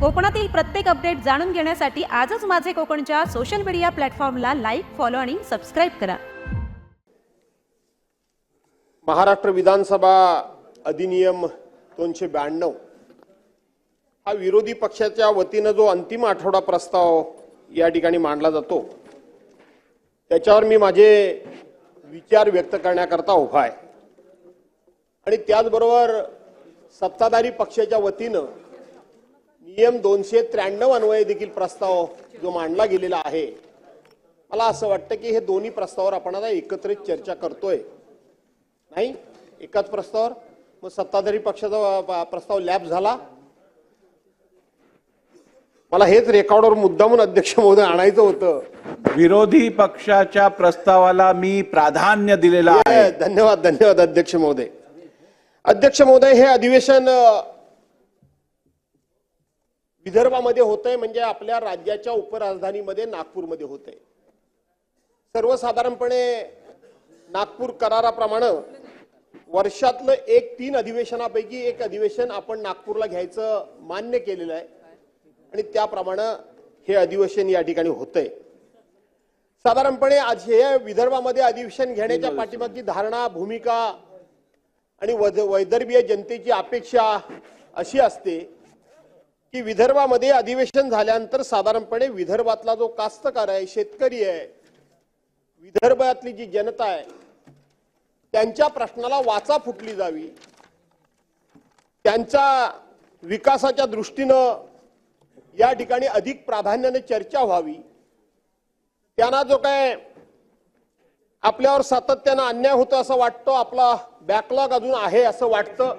कोकणातील प्रत्येक अपडेट जाणून घेण्यासाठी आजच माझे कोकणच्या सोशल मीडिया प्लॅटफॉर्मला लाईक, फॉलो आणि सबस्क्राईब करा। महाराष्ट्र विधानसभा अधिनियम 292 हा विरोधी पक्षाच्या वतीने जो अंतिम आठवडा प्रस्ताव या ठिकाणी मांडला जातो त्याच्यावर मी माझे विचार व्यक्त करण्याकरता उभा आहे। आणि त्याचबरोबर सत्ताधारी पक्षाच्या वतीने नियम 293 अन्वये देखील प्रस्ताव जो मांडला गेलेला आहे, मला असं वाटतं की हे दोन्ही प्रस्तावावर आपण आता एकत्रित चर्चा करतोय। नाही एकाच प्रस्तावावर मग सत्ताधारी पक्षाचा प्रस्ताव लॅप झाला। मला हेच रेकॉर्डवर मुद्दामून अध्यक्ष महोदय आणायचं होतं। विरोधी पक्षाच्या प्रस्तावाला मी प्राधान्य दिलेलं आहे। धन्यवाद धन्यवाद अध्यक्ष महोदय। अध्यक्ष महोदय, हे अधिवेशन विदर्भामध्ये होतंय, म्हणजे आपल्या राज्याच्या उपराजधानीमध्ये नागपूरमध्ये होतंय। सर्वसाधारणपणे नागपूर कराराप्रमाणे वर्षातलं 3 अधिवेशनापैकी एक अधिवेशन आपण नागपूरला घ्यायचं मान्य केलेलं आहे आणि त्याप्रमाणे हे अधिवेशन या ठिकाणी होतंय। साधारणपणे आज हे विदर्भामध्ये अधिवेशन घेण्याच्या पाठीमागची धारणा, भूमिका आणि वैदर्भीय जनतेची अपेक्षा अशी असते की विदर्भामध्ये अधिवेशन झाल्यानंतर साधारणपणे विदर्भातला जो कास्तकार आहे, शेतकरी आहे, विदर्भातली जी जनता आहे त्यांच्या प्रश्नाला वाचा फुटली जावी, त्यांच्या विकासाच्या दृष्टीनं या ठिकाणी अधिक प्राधान्याने चर्चा व्हावी, त्यांना जो काय आपल्यावर सातत्याने अन्याय होतो असं वाटतं, आपला बॅकलॉग अजून आहे असं वाटतं,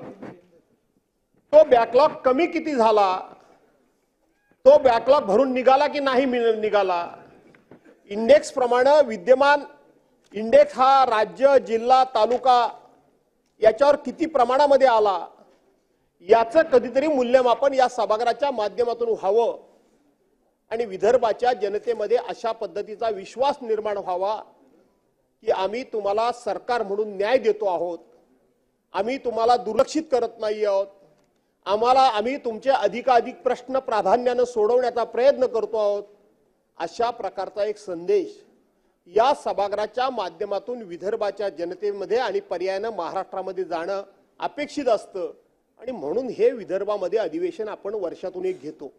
तो बॅकलॉग कमी किती झाला, तो बॅकलॉग भरून निघाला की नाही निघाला, इंडेक्स प्रमाणे विद्यमान इंडेक्स हा राज्य, जिल्हा, तालुका याच्यावर किती प्रमाणामध्ये आला याचं कधीतरी मूल्यमापन या सभागृहाच्या माध्यमातून व्हावं आणि विदर्भाच्या जनतेमध्ये अशा पद्धतीचा विश्वास निर्माण व्हावा की आम्ही तुम्हाला सरकार म्हणून न्याय देतो आहोत, आम्ही तुम्हाला दुर्लक्षित करत नाही आहोत, आम्ही तुमचे अधिकाधिक प्रश्न प्राधान्याने सोडवण्याचा प्रयत्न करतो आहोत, अशा प्रकारचा एक संदेश या सभागृहाच्या माध्यमातून विदर्भाच्या जनतेमध्ये आणि पर्यायाने महाराष्ट्रामध्ये जाणं अपेक्षित असतं आणि म्हणून हे विदर्भामध्ये अधिवेशन आपण वर्षातून एक घेतो।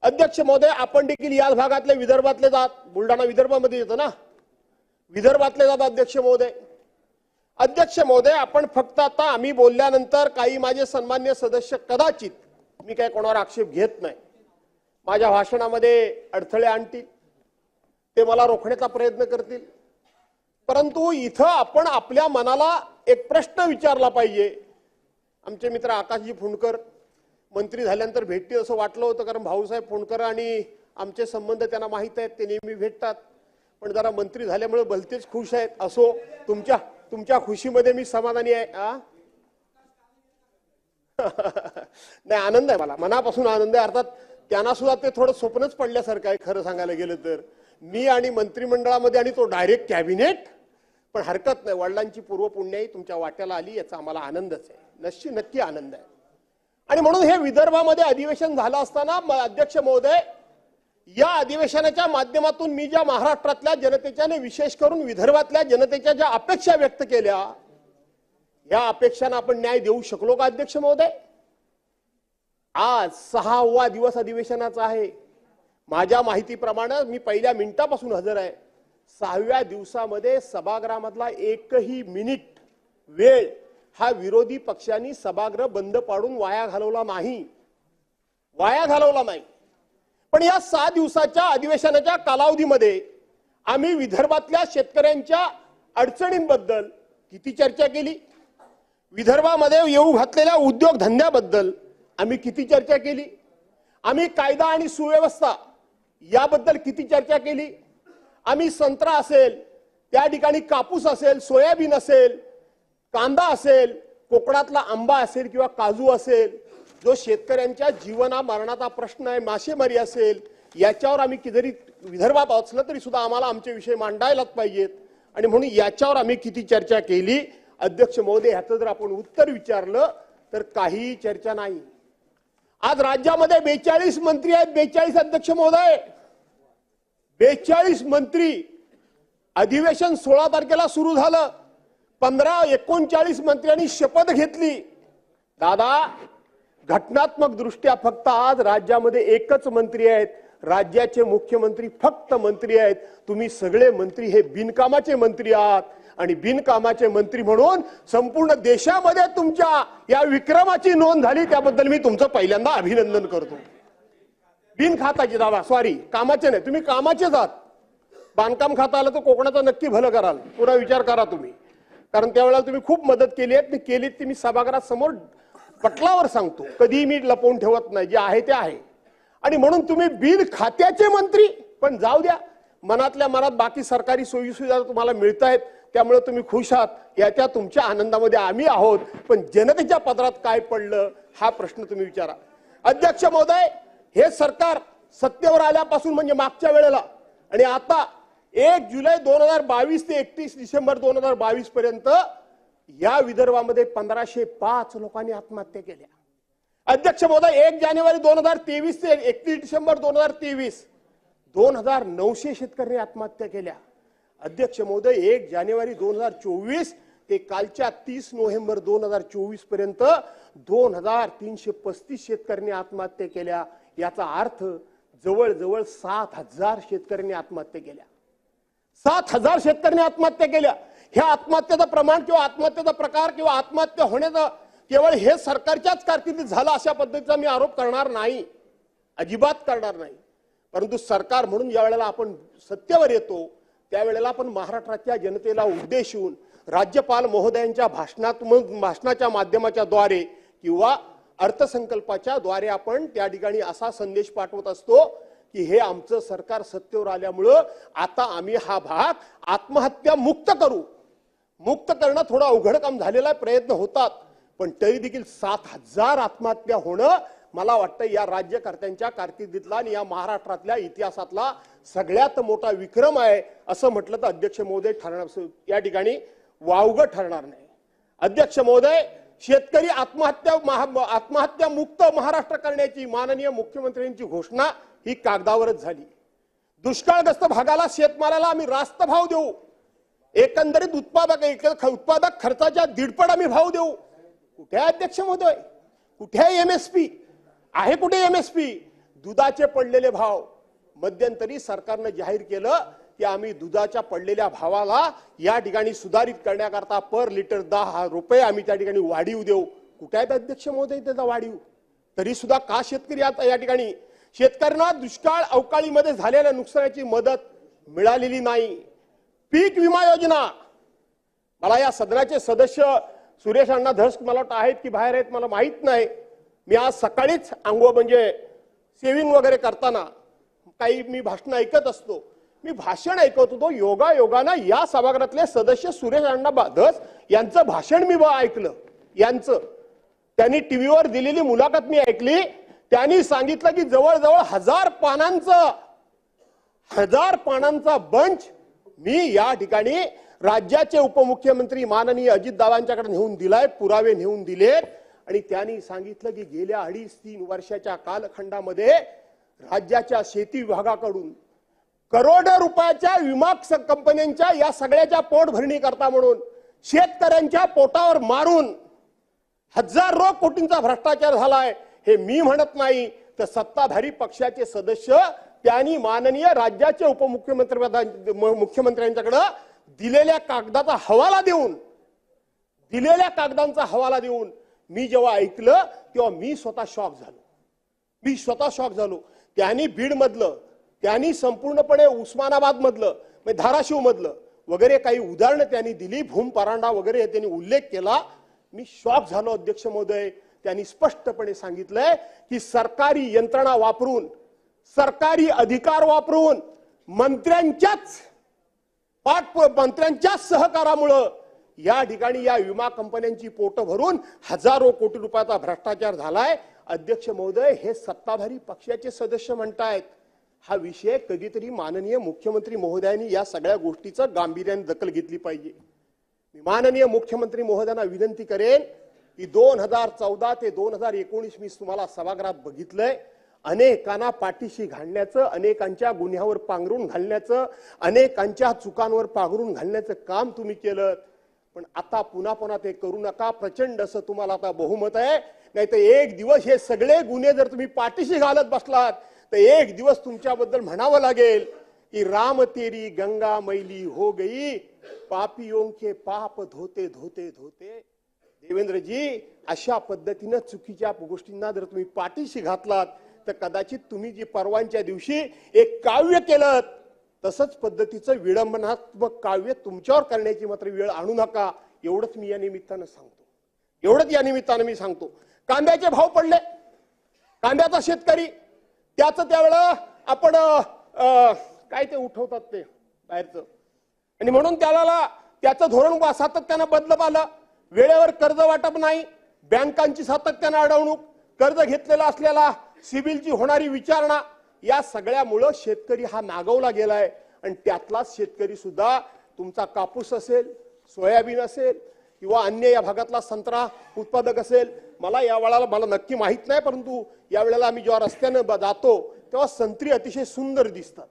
अध्यक्ष महोदय, आपण देखील या भागातले विदर्भातले जात, बुलढाणा विदर्भामध्ये येतो ना, विदर्भातले जात अध्यक्ष महोदय। अध्यक्ष महोदय, आपण फक्त आता आम्ही बोलल्यानंतर काही माझे सन्मान्य सदस्य कदाचित, मी काय कोणावर आक्षेप घेत नाही, माझ्या भाषणामध्ये अडथळे आणतील, ते मला रोखण्याचा प्रयत्न करतील, परंतु इथं आपण आपल्या मनाला एक प्रश्न विचारला पाहिजे। आमचे मित्र आकाशजी फुंडकर मंत्री झाल्यानंतर भेटतील असं वाटलं होतं, कारण भाऊसाहेब फुंडकर आणि आमचे संबंध त्यांना माहीत आहेत, ते नेहमी भेटतात, पण जरा मंत्री झाल्यामुळे भलतेच खुश आहेत। असो, तुमच्या खुशीमध्ये मी समाधानी आहे। नाही, आनंद आहे, मला मनापासून आनंद आहे। अर्थात त्यांना सुद्धा ते थोडं स्वप्नच पडल्यासारखं आहे खरं सांगायला गेलं तर, मी आणि मंत्रिमंडळामध्ये आणि तो डायरेक्ट कॅबिनेट, पण हरकत नाही, वडिलांची पूर्वपुण्याई तुमच्या वाट्याला आली याचा आम्हाला आनंदच आहे, नक्की आनंद आहे। आणि म्हणून हे विदर्भामध्ये अधिवेशन झालं असताना अध्यक्ष महोदय, या अधिवेशनाच्या माध्यमातून मी ज्या महाराष्ट्रातल्या जनतेच्या, विशेष करून विदर्भातल्या जनतेच्या ज्या अपेक्षा व्यक्त केल्या, या अपेक्षांना आपण न्याय देऊ शकलो का अध्यक्ष महोदय? आज 6वा दिवस अधिवेशनाचा आहे, माझ्या माहितीप्रमाणे मी पहिल्या मिनिटापासून हजर आहे। 6व्या दिवसामध्ये सभागृहामधला एकही मिनिट वेळ हा विरोधी पक्षांनी सभागृह बंद पाडून वाया घालवला नाही। पण या 6 दिवसाच्या अधिवेशनाच्या कालावधीमध्ये आम्ही विदर्भातल्या शेतकऱ्यांच्या अडचणींबद्दल किती चर्चा केली, विदर्भामध्ये येऊ घातलेल्या उद्योगधंद्याबद्दल आम्ही किती चर्चा केली, आम्ही कायदा आणि सुव्यवस्था याबद्दल किती चर्चा केली, आम्ही संत्रा असेल, त्या ठिकाणी कापूस असेल, सोयाबीन असेल, कांदा असेल, कोकणातला आंबा असेल किंवा काजू असेल, जो शेतकऱ्यांच्या जीवना मरणाचा प्रश्न आहे, मासेमारी असेल, याच्यावर आम्ही जरी विदर्भात असलं तरी सुद्धा आम्हाला आमचे विषय मांडायलाच पाहिजेत आणि म्हणून याच्यावर आम्ही किती चर्चा केली अध्यक्ष महोदय, ह्याचं जर आपण उत्तर विचारलं तर काही चर्चा नाही। आज राज्यामध्ये 42 मंत्री आहेत, 42 अध्यक्ष महोदय, 42 मंत्री. अधिवेशन 16 तारखेला सुरू झालं. 39 मंत्र्यांनी शपथ घेतली. दादा, घटनात्मक दृष्ट्या फक्त आज राज्यामध्ये एकच मंत्री आहेत, राज्याचे मुख्यमंत्री फक्त मंत्री आहेत. तुम्ही सगळे मंत्री हे बिनकामाचे मंत्री आहात आणि बिनकामाचे मंत्री म्हणून संपूर्ण देशामध्ये तुमच्या या विक्रमाची नोंद झाली, त्याबद्दल मी तुमचं पहिल्यांदा अभिनंदन करतो. बिनखाताचे दादा, सॉरी, कामाचे नाही, तुम्ही कामाचेच आहात. बांधकाम खाता आलं तर कोकणाचं नक्की भलं कराल, पुरा विचार करा तुम्ही, कारण त्यावेळेला तुम्ही खूप मदत केली आहे. केली ती मी सभागृहात समोर पटलावर सांगतो, कधीही मी लपवून ठेवत नाही, जे आहे ते आहे. आणि म्हणून तुम्ही बिन खात्याचे मंत्री. पण जाऊ द्या, मनातल्या मनात बाकी सरकारी सोयी सुविधा तुम्हाला मिळत आहेत, त्यामुळे तुम्ही खुश आहात, याच्या तुमच्या आनंदामध्ये आम्ही आहोत. पण जनतेच्या पदरात काय पडलं हा प्रश्न तुम्ही विचारा. अध्यक्ष महोदय, हे सरकार सत्तेवर आल्यापासून म्हणजे मागच्या वेळेला आणि आता 1 जुलै 2022 ते 31 डिसेंबर 2022 पर्यंत या विदर्भामध्ये 1505 लोकांनी आत्महत्या केल्या. अध्यक्ष महोदय, 1 जानेवारी 2023 ते 31 डिसेंबर 2023 2900 शेतकऱ्यांनी आत्महत्या केल्या. अध्यक्ष महोदय, 1 जानेवारी 2024 ते कालच्या 30 नोव्हेंबर 2024 पर्यंत 2335 शेतकऱ्यांनी आत्महत्या केल्या. याचा अर्थ जवळजवळ 7000 शेतकऱ्यांनी आत्महत्या केल्या. 7000 शेतकऱ्यांनी आत्महत्या केल्या. ह्या आत्महत्येचं प्रमाण किंवा आत्महत्येचा प्रकार किंवा आत्महत्या होण्याचं केवळ हे सरकारच्याच कारकिर्दीत झालं अशा पद्धतीचा मी आरोप करणार नाही, अजिबात करणार नाही. परंतु सरकार म्हणून ज्या वेळेला आपण सत्तेवर येतो त्यावेळेला आपण महाराष्ट्राच्या जनतेला उद्देशून राज्यपाल महोदयांच्या भाषणाच्या माध्यमाच्या द्वारे किंवा अर्थसंकल्पाच्या द्वारे आपण त्या ठिकाणी असा संदेश पाठवत असतो की हे आमचं सरकार सत्तेवर आल्यामुळं आता आम्ही हा भाग आत्महत्या मुक्त करू. मुक्त करणं थोडं अवघड काम झालेला प्रयत्न होतात, पण तरी देखील 7000 आत्महत्या होणं मला वाटतं या राज्यकर्त्यांच्या कारकिर्दीतला आणि या महाराष्ट्रातल्या इतिहासातला सगळ्यात मोठा विक्रम आहे असं म्हटलं तर अध्यक्ष महोदय ठरणार या ठिकाणी वावगं ठरणार नाही. अध्यक्ष महोदय, शेतकरी आत्महत्या मुक्त महाराष्ट्र करण्याची माननीय मुख्यमंत्र्यांची घोषणा ही कागदावरच झाली. दुष्काळग्रस्त भागाला शेतमालाला आम्ही रास्त भाव देऊ, एकंदरीत उत्पादक खर्चाच्या 1.5 आम्ही भाव देऊ. कुठे आहे अध्यक्ष महोदय, कुठे आहे एमएसपी? आहे कुठे एमएसपी? दुधाचे पडलेले भाव मध्यंतरी सरकारनं जाहीर केलं की आम्ही दुधाच्या पडलेल्या भावाला या ठिकाणी सुधारित करण्याकरता पर लिटर 10 रुपये आम्ही त्या ठिकाणी वाढीव देऊ. कुठे आहेत अध्यक्ष महोदय त्याचा वाढीव? तरी सुद्धा का शेतकरी आता या ठिकाणी शेतकऱ्यांना दुष्काळ अवकाळीमध्ये झालेल्या नुकसानाची मदत मिळालेली नाही. पीक विमा योजना, मला या सदनाचे सदस्य सुरेश अण्णा धस मला वाटतं आहेत की बाहेर आहेत मला माहित नाही. मी आज सकाळीच म्हणजे सेविंग वगैरे करताना काही मी भाषण ऐकत असतो. मी भाषण ऐकत होतो, योगायोगानं या सभागृहातले सदस्य सुरेश अण्णा धस यांचं भाषण मी ऐकलं. यांचं त्यांनी टीव्हीवर दिलेली मुलाखत मी ऐकली. त्यांनी सांगितलं की जवळजवळ 1000 पानांचा बंच मी या ठिकाणी राज्याचे उपमुख्यमंत्री माननीय अजितदादांच्याकडे नेऊन दिलाय, पुरावे नेऊन दिलेत. आणि त्यांनी सांगितलं की गेल्या 2.5-3 वर्षाच्या कालखंडामध्ये राज्याच्या शेती विभागाकडून करोडो रुपयाच्या विमा कंपन्यांच्या या सगळ्याच्या पोटभरणी करता म्हणून शेतकऱ्यांच्या पोटावर मारून हजारो कोटींचा भ्रष्टाचार झालाय. हे मी म्हणत नाही तर सत्ताधारी पक्षाचे सदस्य त्यांनी माननीय राज्याचे मुख्यमंत्र्यांच्याकडे दिलेल्या कागदाचा हवाला देऊन मी जेव्हा ऐकलं तेव्हा मी स्वतः शॉक झालो. त्यांनी बीड मधलं, त्यांनी संपूर्णपणे उस्मानाबाद मधलं, धाराशिव मधलं वगैरे काही उदाहरणं त्यांनी दिली, भूम परांडा वगैरे त्यांनी उल्लेख केला. मी शॉक झालो अध्यक्ष महोदय. त्यांनी स्पष्टपणे सांगितलंय की सरकारी यंत्रणा वापरून, सरकारी अधिकार वापरून मंत्र्यांच्याच सहकारामुळं या ठिकाणी या विमा कंपन्यांची पोट भरून हजारो कोटी रुपयाचा भ्रष्टाचार झालाय. अध्यक्ष महोदय, हे सत्ताधारी पक्षाचे सदस्य म्हणतायत. हा विषय कधीतरी माननीय मुख्यमंत्री महोदयांनी या सगळ्या गोष्टीचं गांभीर्याने दखल घेतली पाहिजे. मी माननीय मुख्यमंत्री महोदयांना विनंती करेन की 2014 ते 2019 मी तुम्हाला सभागृहात बघितलंय, अनेकांना पाठीशी घालण्याचं, अनेकांच्या गुन्ह्यावर पांघरून घालण्याचं, अनेकांच्या चुकांवर पांघरून घालण्याचं काम तुम्ही केलं. पण आता पुन्हा पुन्हा ते करू नका. प्रचंड असं तुम्हाला आता बहुमत आहे. नाही तर एक दिवस हे सगळे गुन्हे जर तुम्ही पाठीशी घालत बसलात तर एक दिवस तुमच्याबद्दल म्हणावं लागेल की राम तेरी गंगा मैली हो गई, पापियों के पाप धोते धोते धोते. देवेंद्रजी, अशा पद्धतीनं चुकीच्या गोष्टींना जर तुम्ही पाठीशी घातलात तर कदाचित तुम्ही जी परवानच्या दिवशी एक काव्य केलं तसंच पद्धतीचं विडंबनात्मक काव्य तुमच्यावर करण्याची मात्र वेळ आणू नका. एवढंच मी या निमित्तानं सांगतो. कांद्याचे भाव पडले, कांद्याचा शेतकरी त्याचं त्यावेळेला आपण काय ते उठवतात ते बाहेरचं, आणि म्हणून त्याचं धोरण सातत्यानं बदलत आलं. वेळेवर कर्ज वाटप नाही, बँकांची सातत्यानं अडवणूक, कर्ज घेतलेला असलेला सिबिलची होणारी विचारणा, या सगळ्यामुळं शेतकरी हा नागवला गेलाय. आणि त्यातलाच शेतकरी सुद्धा तुमचा कापूस असेल, सोयाबीन असेल किंवा अन्य या भागातला संत्रा उत्पादक असेल. मला या वेळेला मला नक्की माहित नाही, परंतु या वेळेला आम्ही जेव्हा रस्त्यानं जातो तेव्हा संत्री अतिशय सुंदर दिसतात,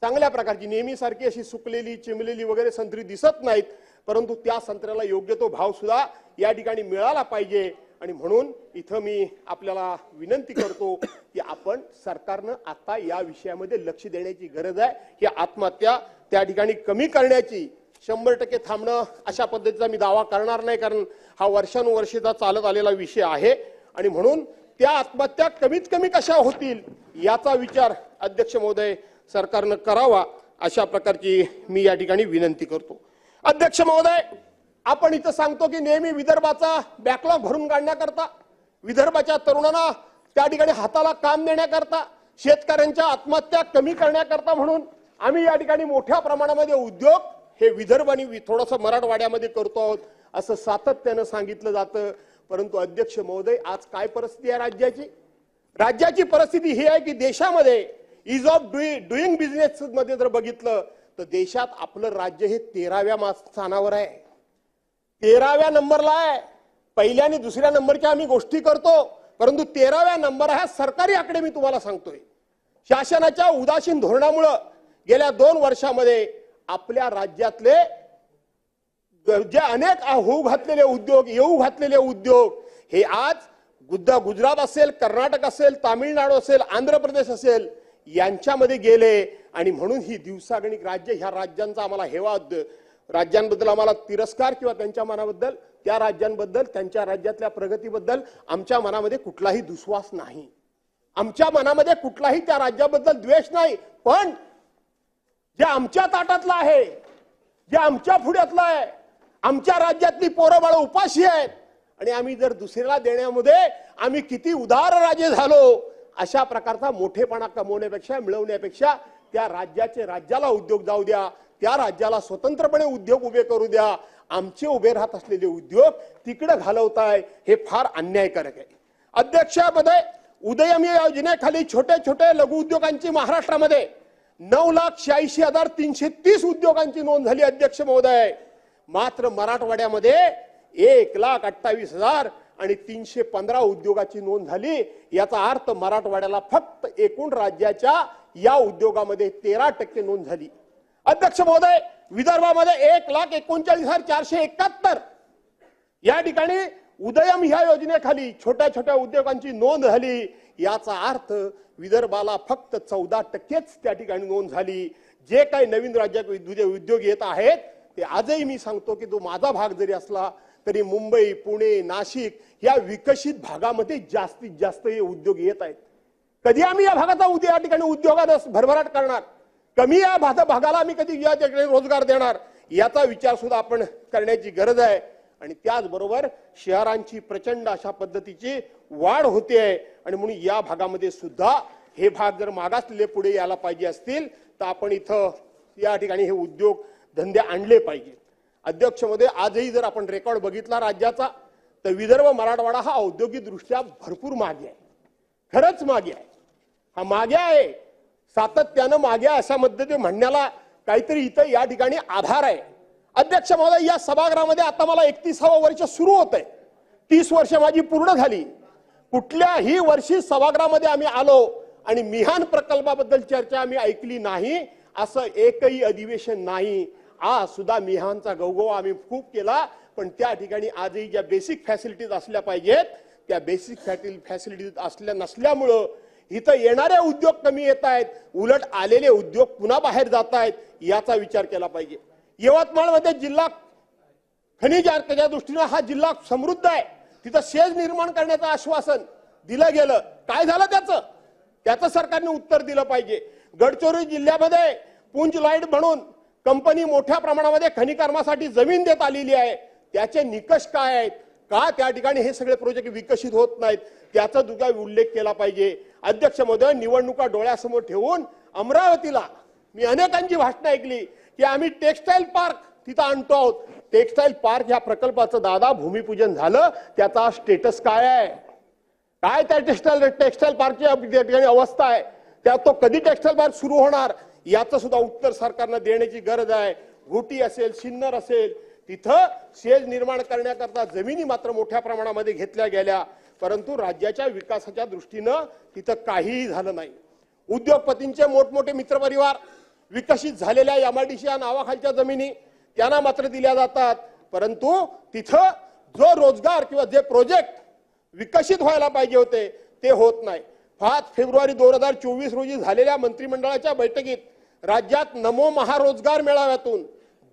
चांगल्या प्रकारची, नेहमीसारखी अशी सुकलेली चिमलेली वगैरे संत्री दिसत नाहीत. परंतु त्या संत्र्याला योग्य तो भाव सुद्धा या ठिकाणी मिळाला पाहिजे. आणि म्हणून इथं मी आपल्याला विनंती करतो की आपण सरकारनं आता या विषयामध्ये लक्ष देण्याची गरज आहे. ही आत्महत्या त्या ठिकाणी कमी करण्याची 100% थांबणं अशा पद्धतीचा मी दावा करणार नाही, कारण हा वर्षानुवर्षीचा चालत आलेला विषय आहे. आणि म्हणून त्या आत्महत्या कमीत कमी कशा होतील याचा विचार अध्यक्ष महोदय सरकारनं करावा, अशा प्रकारची मी या ठिकाणी विनंती करतो. अध्यक्ष महोदय, आपण इथं सांगतो की नेहमी विदर्भाचा बॅकलॉग भरून काढण्याकरता, विदर्भाच्या तरुणांना त्या ठिकाणी हाताला काम देण्याकरता, शेतकऱ्यांच्या आत्महत्या कमी करण्याकरता म्हणून आम्ही या ठिकाणी मोठ्या प्रमाणामध्ये उद्योग हे विदर्भ आणि थोडंसं मराठवाड्यामध्ये करतो आहोत असं सातत्यानं सांगितलं जातं. परंतु अध्यक्ष महोदय, आज काय परिस्थिती आहे राज्याची परिस्थिती ही आहे की देशामध्ये इज ऑफ डुईंग बिझनेस मध्ये जर बघितलं तर देशात आपलं राज्य हे 13व्या स्थानावर आहे, 13व्या नंबरला आहे. पहिल्या आणि दुसऱ्या नंबरच्या आम्ही गोष्टी करतो, परंतु 13व्या नंबर हा सरकारी आकडे मी तुम्हाला सांगतोय. शासनाच्या उदासीन धोरणामुळे गेल्या 2 वर्षामध्ये आपल्या राज्यातले जे अनेक होऊ घातलेले उद्योग हे आज गुजरात असेल, कर्नाटक असेल, तामिळनाडू असेल, आंध्र प्रदेश असेल यांच्यामध्ये गेले. आणि म्हणून ही दिवसागणिक राज्य, ह्या राज्यांचा आम्हाला हेवा, राज्यांबद्दल आम्हाला तिरस्कार किंवा त्यांच्या मनाबद्दल, त्या राज्यांबद्दल, त्यांच्या राज्यातल्या प्रगतीबद्दल आमच्या मनामध्ये कुठलाही दुस्वास नाही, आमच्या मनामध्ये कुठलाही त्या राज्याबद्दल द्वेष नाही. पण जे आमच्या ताटातलं आहे, जे आमच्या पुढ्यातलं आहे, आमच्या राज्यातली पोरं बाळ उपाशी आहेत आणि आम्ही जर दुसऱ्याला देण्यामध्ये आम्ही किती उदार राजे झालो, अशा प्रकारचा मोठेपणा कमवण्यापेक्षा, मिळवण्यापेक्षा त्या राज्याला उद्योग जाऊ द्या, त्या राज्याला स्वतंत्रपणे उद्योग उभे करू द्या. आमचे उभे राहत असलेले उद्योग तिकडे घालवताय, हे फार अन्यायकारक आहे. अध्यक्षामध्ये उदयम या योजनेखाली छोटे छोटे लघु उद्योगांची महाराष्ट्रामध्ये 9,86,330 उद्योगांची नोंद झाली अध्यक्ष महोदय. मात्र मराठवाड्यामध्ये 1,28,000 आणि 315 उद्योगाची नोंद झाली. याचा अर्थ मराठवाड्याला फक्त एकूण राज्याच्या या उद्योगामध्ये 13% नोंद झाली. अध्यक्ष महोदय, विदर्भामध्ये 1,39,471 या ठिकाणी उदयम ह्या योजनेखाली छोट्या छोट्या उद्योगांची नोंद झाली. याचा अर्थ विदर्भाला फक्त 14%च त्या ठिकाणी नोंद झाली. जे काही नवीन राज्यात उद्योग येत आहेत ते आजही मी सांगतो की तो माझा भाग जरी असला तरी मुंबई, पुणे, नाशिक या विकसित भागामध्ये जास्तीत जास्त हे उद्योग येत आहेत. कधी आम्ही या भागाचा या ठिकाणी उद्योगात भरभराट करणार, कमी या भागाला आम्ही कधी या ठिकाणी रोजगार देणार, याचा विचार सुद्धा आपण करण्याची गरज आहे. आणि त्याचबरोबर शहरांची प्रचंड अशा पद्धतीची वाढ होते आहे. आणि म्हणून या भागामध्ये सुद्धा हे भाग जर मागासलेले पुढे यायला पाहिजे असतील तर आपण इथं या ठिकाणी हे उद्योग धंदे आणले पाहिजे. अध्यक्ष महोदय, आजही जर आपण रेकॉर्ड बघितला राज्याचा तर विदर्भ मराठवाडा हा औद्योगिक दृष्ट्या भरपूर मागे आहे, खरंच मागे आहे. हा मागे आहे, सातत्यानं मागे आहे अशा पद्धतीने म्हणण्याला काहीतरी इथं या ठिकाणी आधार आहे. अध्यक्ष महोदय, या सभागृहामध्ये आता मला 31वं वर्ष सुरू होत आहे. 30 वर्ष माझी पूर्ण झाली. कुठल्याही वर्षी सभागृहामध्ये आम्ही आलो आणि मिहान प्रकल्पाबद्दल चर्चा आम्ही ऐकली नाही असं एकही अधिवेशन नाही. आज सुद्धा मिहानचा गवगवा आम्ही खूप केला, पण त्या ठिकाणी आजही ज्या बेसिक फॅसिलिटीज असल्या पाहिजेत त्या बेसिक फॅसिलिटीज असल्या नसल्यामुळं इथं येणारे उद्योग कमी येत आहेत, उलट आलेले उद्योग पुन्हा बाहेर जात आहेत. याचा विचार केला पाहिजे. यवतमाळमध्ये जिल्हा खनिज अर्जाच्या दृष्टीने हा जिल्हा समृद्ध आहे. तिथं शेज निर्माण करण्याचं आश्वासन दिलं गेलं, काय झालं त्याचं सरकारने उत्तर दिलं पाहिजे. गडचिरोली जिल्ह्यामध्ये पुंज लाईट म्हणून कंपनी मोठ्या प्रमाणामध्ये खनिकर्मासाठी जमीन देत आलेली आहे. त्याचे निकष काय आहेत, का त्या ठिकाणी हे सगळे प्रोजेक्ट विकसित होत नाहीत, त्याचा दुसरा उल्लेख केला पाहिजे. अध्यक्ष महोदय, निवडणुका डोळ्यासमोर ठेवून अमरावतीला मी अनेकांची भाषणं ऐकली की आम्ही टेक्सटाईल पार्क तिथं आणतो आहोत. टेक्सटाईल पार्क या प्रकल्पाचं दादा भूमिपूजन झालं, त्याचा स्टेटस काय आहे, काय त्या टेक्सटाईल पार्कची अवस्था आहे, त्या तो कधी टेक्सटाईल पार्क सुरू होणार याचं सुद्धा उत्तर सरकारनं देण्याची गरज आहे. घोटी असेल, सिन्नर असेल, तिथं शेज निर्माण करण्याकरता जमिनी मात्र मोठ्या प्रमाणामध्ये घेतल्या गेल्या, परंतु राज्याच्या विकासाच्या दृष्टीनं तिथं काहीही झालं नाही. उद्योगपतींचे मोठमोठे मित्रपरिवार विकसित झालेल्या एमआयडीसी या नावाखालच्या जमिनी त्यांना मात्र दिल्या जातात, परंतु तिथं जो रोजगार किंवा जे प्रोजेक्ट विकसित व्हायला पाहिजे होते ते होत नाही. 5 फेब्रुवारी 2024 रोजी झालेल्या मंत्रिमंडळाच्या बैठकीत राज्यात नमो महारोजगार मेळाव्यातून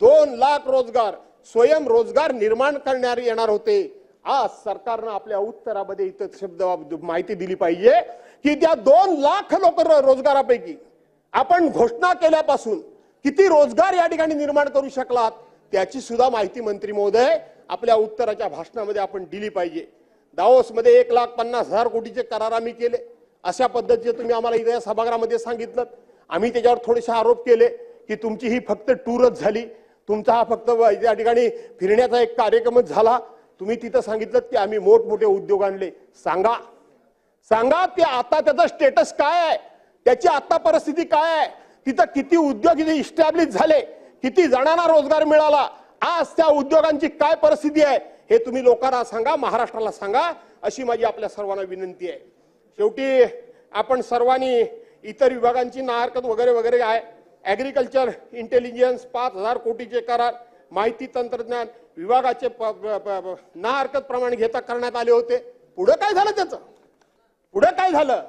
2 लाख रोजगार स्वयंरोजगार निर्माण करण्यात येणार होते. आज सरकारनं आपल्या उत्तरामध्ये इथं शब्द माहिती दिली पाहिजे की त्या 2 लाख रोजगारापैकी आपण घोषणा केल्यापासून किती रोजगार या ठिकाणी निर्माण करू शकलात त्याची सुद्धा माहिती मंत्री महोदय आपल्या उत्तराच्या भाषणामध्ये आपण दिली पाहिजे. दावोसमध्ये 1,50,000 कोटीचे करार आम्ही केले, अशा पद्धतीचे तुम्ही आम्हाला इथे या सभागृहामध्ये सांगितलं. आम्ही त्याच्यावर थोडेसे आरोप केले की तुमची ही फक्त टूरच झाली, तुमचा हा फक्त या ठिकाणी फिरण्याचा एक कार्यक्रमच झाला. तुम्ही तिथं सांगितलं की आम्ही मोठमोठे उद्योग आणले. सांगा ते आता त्याचा स्टेटस काय आहे, त्याची आता परिस्थिती काय आहे, तिथं किती उद्योग इथे इस्टॅब्लिश झाले, किती जणांना रोजगार मिळाला, आज त्या उद्योगांची काय परिस्थिती आहे हे तुम्ही लोकांना सांगा, महाराष्ट्राला सांगा, अशी माझी आपल्या सर्वांना विनंती आहे. शेवटी आपण सर्वांनी इतर विभागांची नाहरकत वगैरे वगैरे आहे. ऍग्रिकल्चर इंटेलिजन्स 5,000 कोटीचे करार माहिती तंत्रज्ञान विभागाचे नाहरकत प्रमाणे घेता करण्यात आले होते. पुढे काय झालं त्याचं, पुढे काय झालं?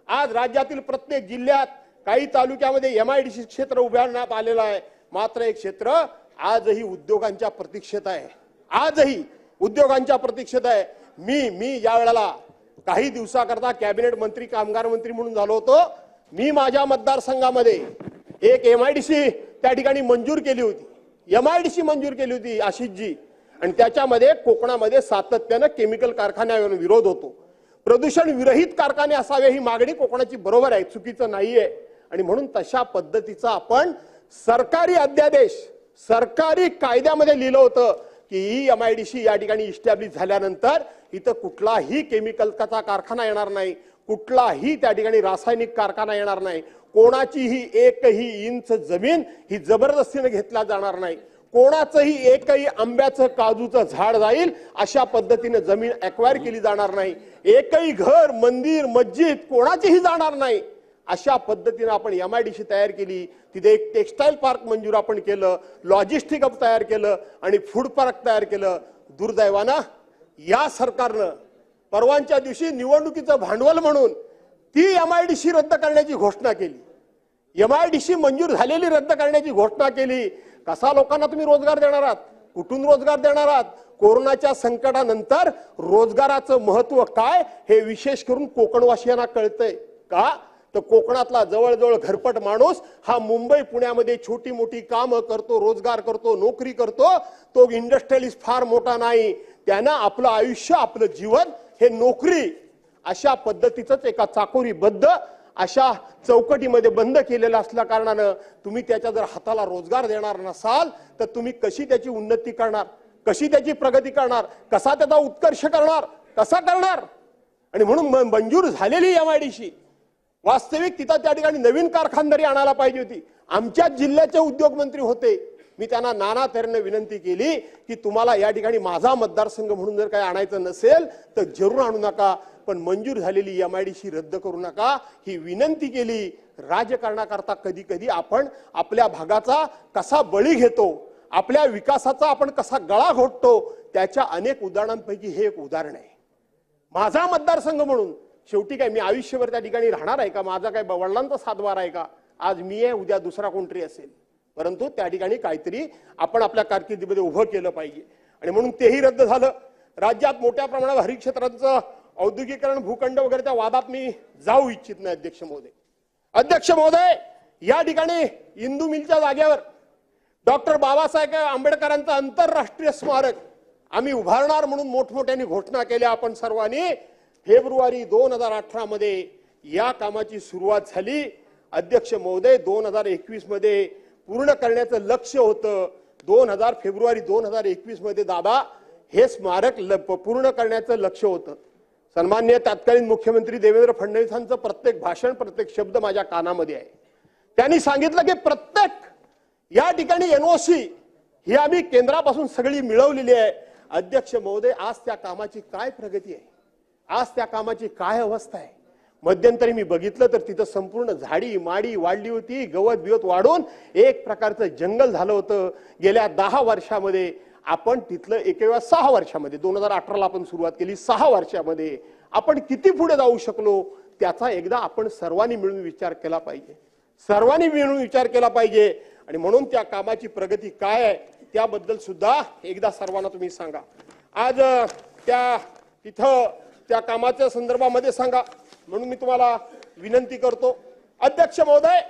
आज राज्यातील प्रत्येक जिल्ह्यात काही तालुक्यामध्ये एमआयडीसी क्षेत्र उभारण्यात आलेलं आहे, मात्र एक क्षेत्र आजही उद्योगांच्या प्रतीक्षेत आहे, आजही उद्योगांच्या प्रतीक्षेत आहे. मी या वेळेला काही दिवसाकरता कॅबिनेट मंत्री कामगार मंत्री म्हणून झालो होतो. मी माझ्या मतदारसंघामध्ये एक एमआयडीसी त्या ठिकाणी मंजूर केली होती, एमआयडीसी मंजूर केली होती आशिषजी, आणि त्याच्यामध्ये कोकणामध्ये सातत्यानं केमिकल कारखान्यावर विरोध होतो. प्रदूषण विरहित कारखाने असावे ही मागणी कोकणाची बरोबर आहे, चुकीचं नाहीये. आणि म्हणून तशा पद्धतीचा आपण सरकारी अध्यादेश सरकारी कायद्यामध्ये लिहिलं होतं की ही एमआयडीसी या ठिकाणी इस्टॅब्लिश झाल्यानंतर इथं कुठलाही केमिकलचा कारखाना येणार नाही, कुठलाही त्या ठिकाणी रासायनिक कारखाना येणार नाही, कोणाचीही एकही इंच जमीन ही जबरदस्तीने घेतला जाणार नाही, कोणाचंही एकही आंब्याचं काजूचं झाड जाईल अशा पद्धतीने जमीन एक्वायर केली जाणार नाही, एकही घर मंदिर मस्जिद कोणाचीही जाणार नाही, अशा पद्धतीने आपण एमआयडीसी तयार केली. तिथे एक टेक्सटाईल पार्क मंजूर आपण केलं, लॉजिस्टिक हब तयार केलं आणि फूड पार्क तयार केलं. दुर्दैवानं या सरकारनं परवांच्या दिवशी निवडणुकीचं भांडवल म्हणून ती एमआयडीसी रद्द करण्याची घोषणा केली, एमआयडीसी मंजूर झालेली रद्द करण्याची घोषणा केली. कसा लोकांना तुम्ही रोजगार देणार आहात, कुठून रोजगार देणार आहात? कोरोनाच्या संकटानंतर रोजगाराचं महत्व काय हे विशेष करून कोकणवासियांना कळतंय का? तर कोकणातला जवळजवळ घरपट माणूस हा मुंबई पुण्यामध्ये छोटी मोठी कामं करतो, रोजगार करतो, नोकरी करतो. तो इंडस्ट्रियलिस्ट फार मोठा नाही, त्यानं आपलं आयुष्य आपलं जीवन हे नोकरी अशा पद्धतीचंच एका चाकोरीबद्ध अशा चौकटीमध्ये बंद केलेलं असल्या कारणानं तुम्ही त्याच्या जर हाताला रोजगार देणार नसाल तर तुम्ही कशी त्याची उन्नती करणार, कशी त्याची प्रगती करणार, कसा त्याचा उत्कर्ष करणार, कसा करणार? आणि म्हणून मंजूर झालेली एमआयडीसी वास्तविक तिथं त्या ठिकाणी नवीन कारखानदारी आणायला पाहिजे होती. आमच्या जिल्ह्याचे उद्योग मंत्री होते, मी त्यांना नाना तऱ्हेने विनंती केली की तुम्हाला या ठिकाणी माझा मतदारसंघ म्हणून जर काही आणायचं नसेल तर जरूर आणू नका, पण मंजूर झालेली MIDC रद्द करू नका ही विनंती केली. राजकारणाकरता कधी कधी आपण आपल्या भागाचा कसा बळी घेतो, आपल्या विकासाचा आपण कसा गळा घोटतो, त्याच्या अनेक उदाहरणांपैकी हे एक उदाहरण आहे. माझा मतदारसंघ म्हणून शेवटी काय मी आयुष्यभर त्या ठिकाणी राहणार आहे का? माझा काय वडिलांचा सातबारा आहे का? आज मी आहे, उद्या दुसरा कोणतरी असेल, परंतु त्या ठिकाणी काहीतरी आपण आपल्या कारकिर्दीमध्ये उभं केलं पाहिजे आणि म्हणून तेही रद्द झालं. राज्यात मोठ्या प्रमाणावर हरित क्षेत्राचं औद्योगिकरण, भूखंड वगैरे त्या वादात मी जाऊ इच्छित नाही. अध्यक्ष महोदय, या ठिकाणी इंदू मिलच्या जागेवर डॉक्टर बाबासाहेब आंबेडकरांचं आंतरराष्ट्रीय स्मारक आम्ही उभारणार म्हणून मोठमोठ्याने घोषणा केल्या आपण सर्वांनी. फेब्रुवारी 2018 मध्ये या कामाची सुरुवात झाली. अध्यक्ष महोदय, 2021 मध्ये पूर्ण करण्याचं लक्ष्य होतं. फेब्रुवारी 2021 मध्ये दादा हे स्मारक पूर्ण करण्याचं लक्ष्य होतं. सन्माननीय तत्कालीन मुख्यमंत्री देवेंद्र फडणवीसांचं प्रत्येक भाषण, प्रत्येक शब्द माझ्या कानामध्ये आहे. त्यांनी सांगितलं की प्रत्येक या ठिकाणी NOC ही आम्ही केंद्रापासून सगळी मिळवलेली आहे. अध्यक्ष महोदय, आज त्या कामाची काय प्रगती आहे, आज त्या कामाची काय अवस्था आहे? मध्यंतरी मी बघितलं तर तिथं संपूर्ण झाडी माडी वाढली होती, गवत बिवत वाढून एक प्रकारचं जंगल झालं होतं. गेल्या 10 वर्षामध्ये आपण तिथलं 6 वर्षामध्ये 2018ला आपण सुरुवात केली, 6 वर्षामध्ये आपण किती पुढे जाऊ शकलो त्याचा एकदा आपण सर्वांनी मिळून विचार केला पाहिजे, सर्वांनी मिळून विचार केला पाहिजे. आणि म्हणून त्या कामाची प्रगती काय आहे त्याबद्दल सुद्धा एकदा सर्वांना तुम्ही सांगा. आज तिथं त्या कामाच्या संदर्भामध्ये सांगा म्हणून मी तुम्हाला विनंती करतो. अध्यक्ष महोदय,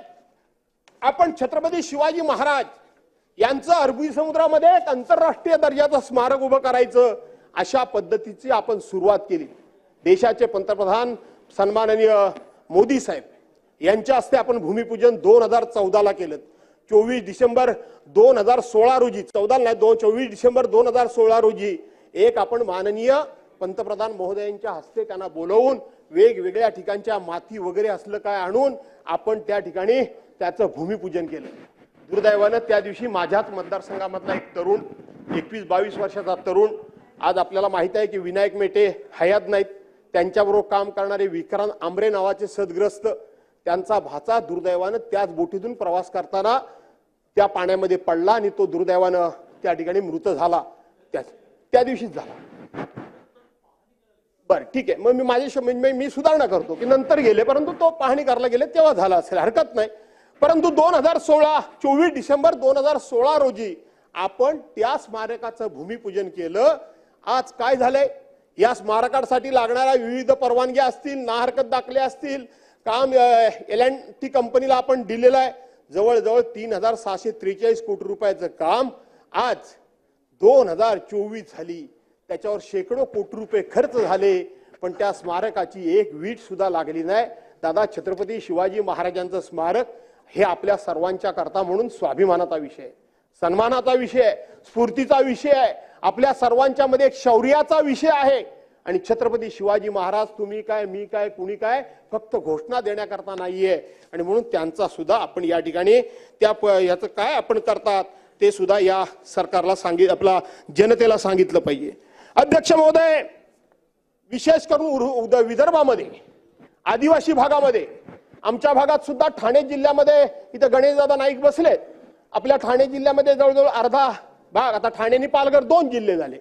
आपण छत्रपती शिवाजी महाराज यांचं अरबी समुद्रामध्ये एक आंतरराष्ट्रीय दर्जाचं स्मारक उभं करायचं अशा पद्धतीची आपण सुरुवात केली. देशाचे पंतप्रधान सन्माननीय मोदी साहेब यांच्या हस्ते आपण भूमिपूजन 2014ला केलं. 24 डिसेंबर 2016 रोजी, 14 नाही 24 डिसेंबर 2016 रोजी एक आपण माननीय पंतप्रधान महोदयांच्या हस्ते त्यांना बोलवून वेगवेगळ्या ठिकाणच्या माती वगैरे असलं काय आणून आपण त्या ठिकाणी त्याचं भूमिपूजन केलं. दुर्दैवानं त्या दिवशी माझ्याच मतदारसंघामधला एक तरुण, 21-22 वर्षाचा तरुण, आज आपल्याला माहित आहे की विनायक मेटे हयात नाहीत, त्यांच्याबरोबर काम करणारे विक्रांत आंबरे नावाचे सदग्रस्त, त्यांचा भाचा दुर्दैवानं त्याच बोटीतून प्रवास करताना त्या पाण्यामध्ये पडला आणि तो दुर्दैवानं त्या ठिकाणी मृत झाला. त्या दिवशीच झाला. बरं ठीक आहे, मग मी सुधारणा करतो की नंतर गेले, परंतु तो पाहणी करायला गेले तेव्हा झाला असेल, हरकत नाही. परंतु 24 डिसेंबर 2016 रोजी आपण त्या स्मारकाचं भूमिपूजन केलं. आज काय झालंय, या स्मारकासाठी लागणाऱ्या विविध परवानग्या असतील, ना हरकत दाखले असतील, काम L&T कंपनीला आपण दिलेलं आहे. जवळजवळ 3643 कोटी रुपयाचं काम आज 2024 झाली, त्याच्यावर शेकडो कोटी रुपये खर्च झाले, पण त्या स्मारकाची एक वीट सुद्धा लागली नाही. दादा, छत्रपती शिवाजी महाराजांचं स्मारक हे आपल्या सर्वांच्या करता म्हणून स्वाभिमानाचा विषय आहे, सन्मानाचा विषय आहे, स्फूर्तीचा विषय आहे, आपल्या सर्वांच्या मध्ये एक शौर्याचा विषय आहे. आणि छत्रपती शिवाजी महाराज तुम्ही काय मी काय कुणी काय फक्त घोषणा देण्याकरता नाहीये. आणि म्हणून त्यांचा सुद्धा आपण या ठिकाणी याचं काय आपण करतात ते सुद्धा या सरकारला आपला जनतेला सांगितलं पाहिजे. अध्यक्ष महोदय, विशेष करून विदर्भामध्ये आदिवासी भागामध्ये, आमच्या भागात सुद्धा ठाणे जिल्ह्यामध्ये इथं गणेशदादा नाईक बसलेत. आपल्या ठाणे जिल्ह्यामध्ये जवळजवळ अर्धा भाग, आता ठाणे आणि पालघर 2 जिल्हे झाले,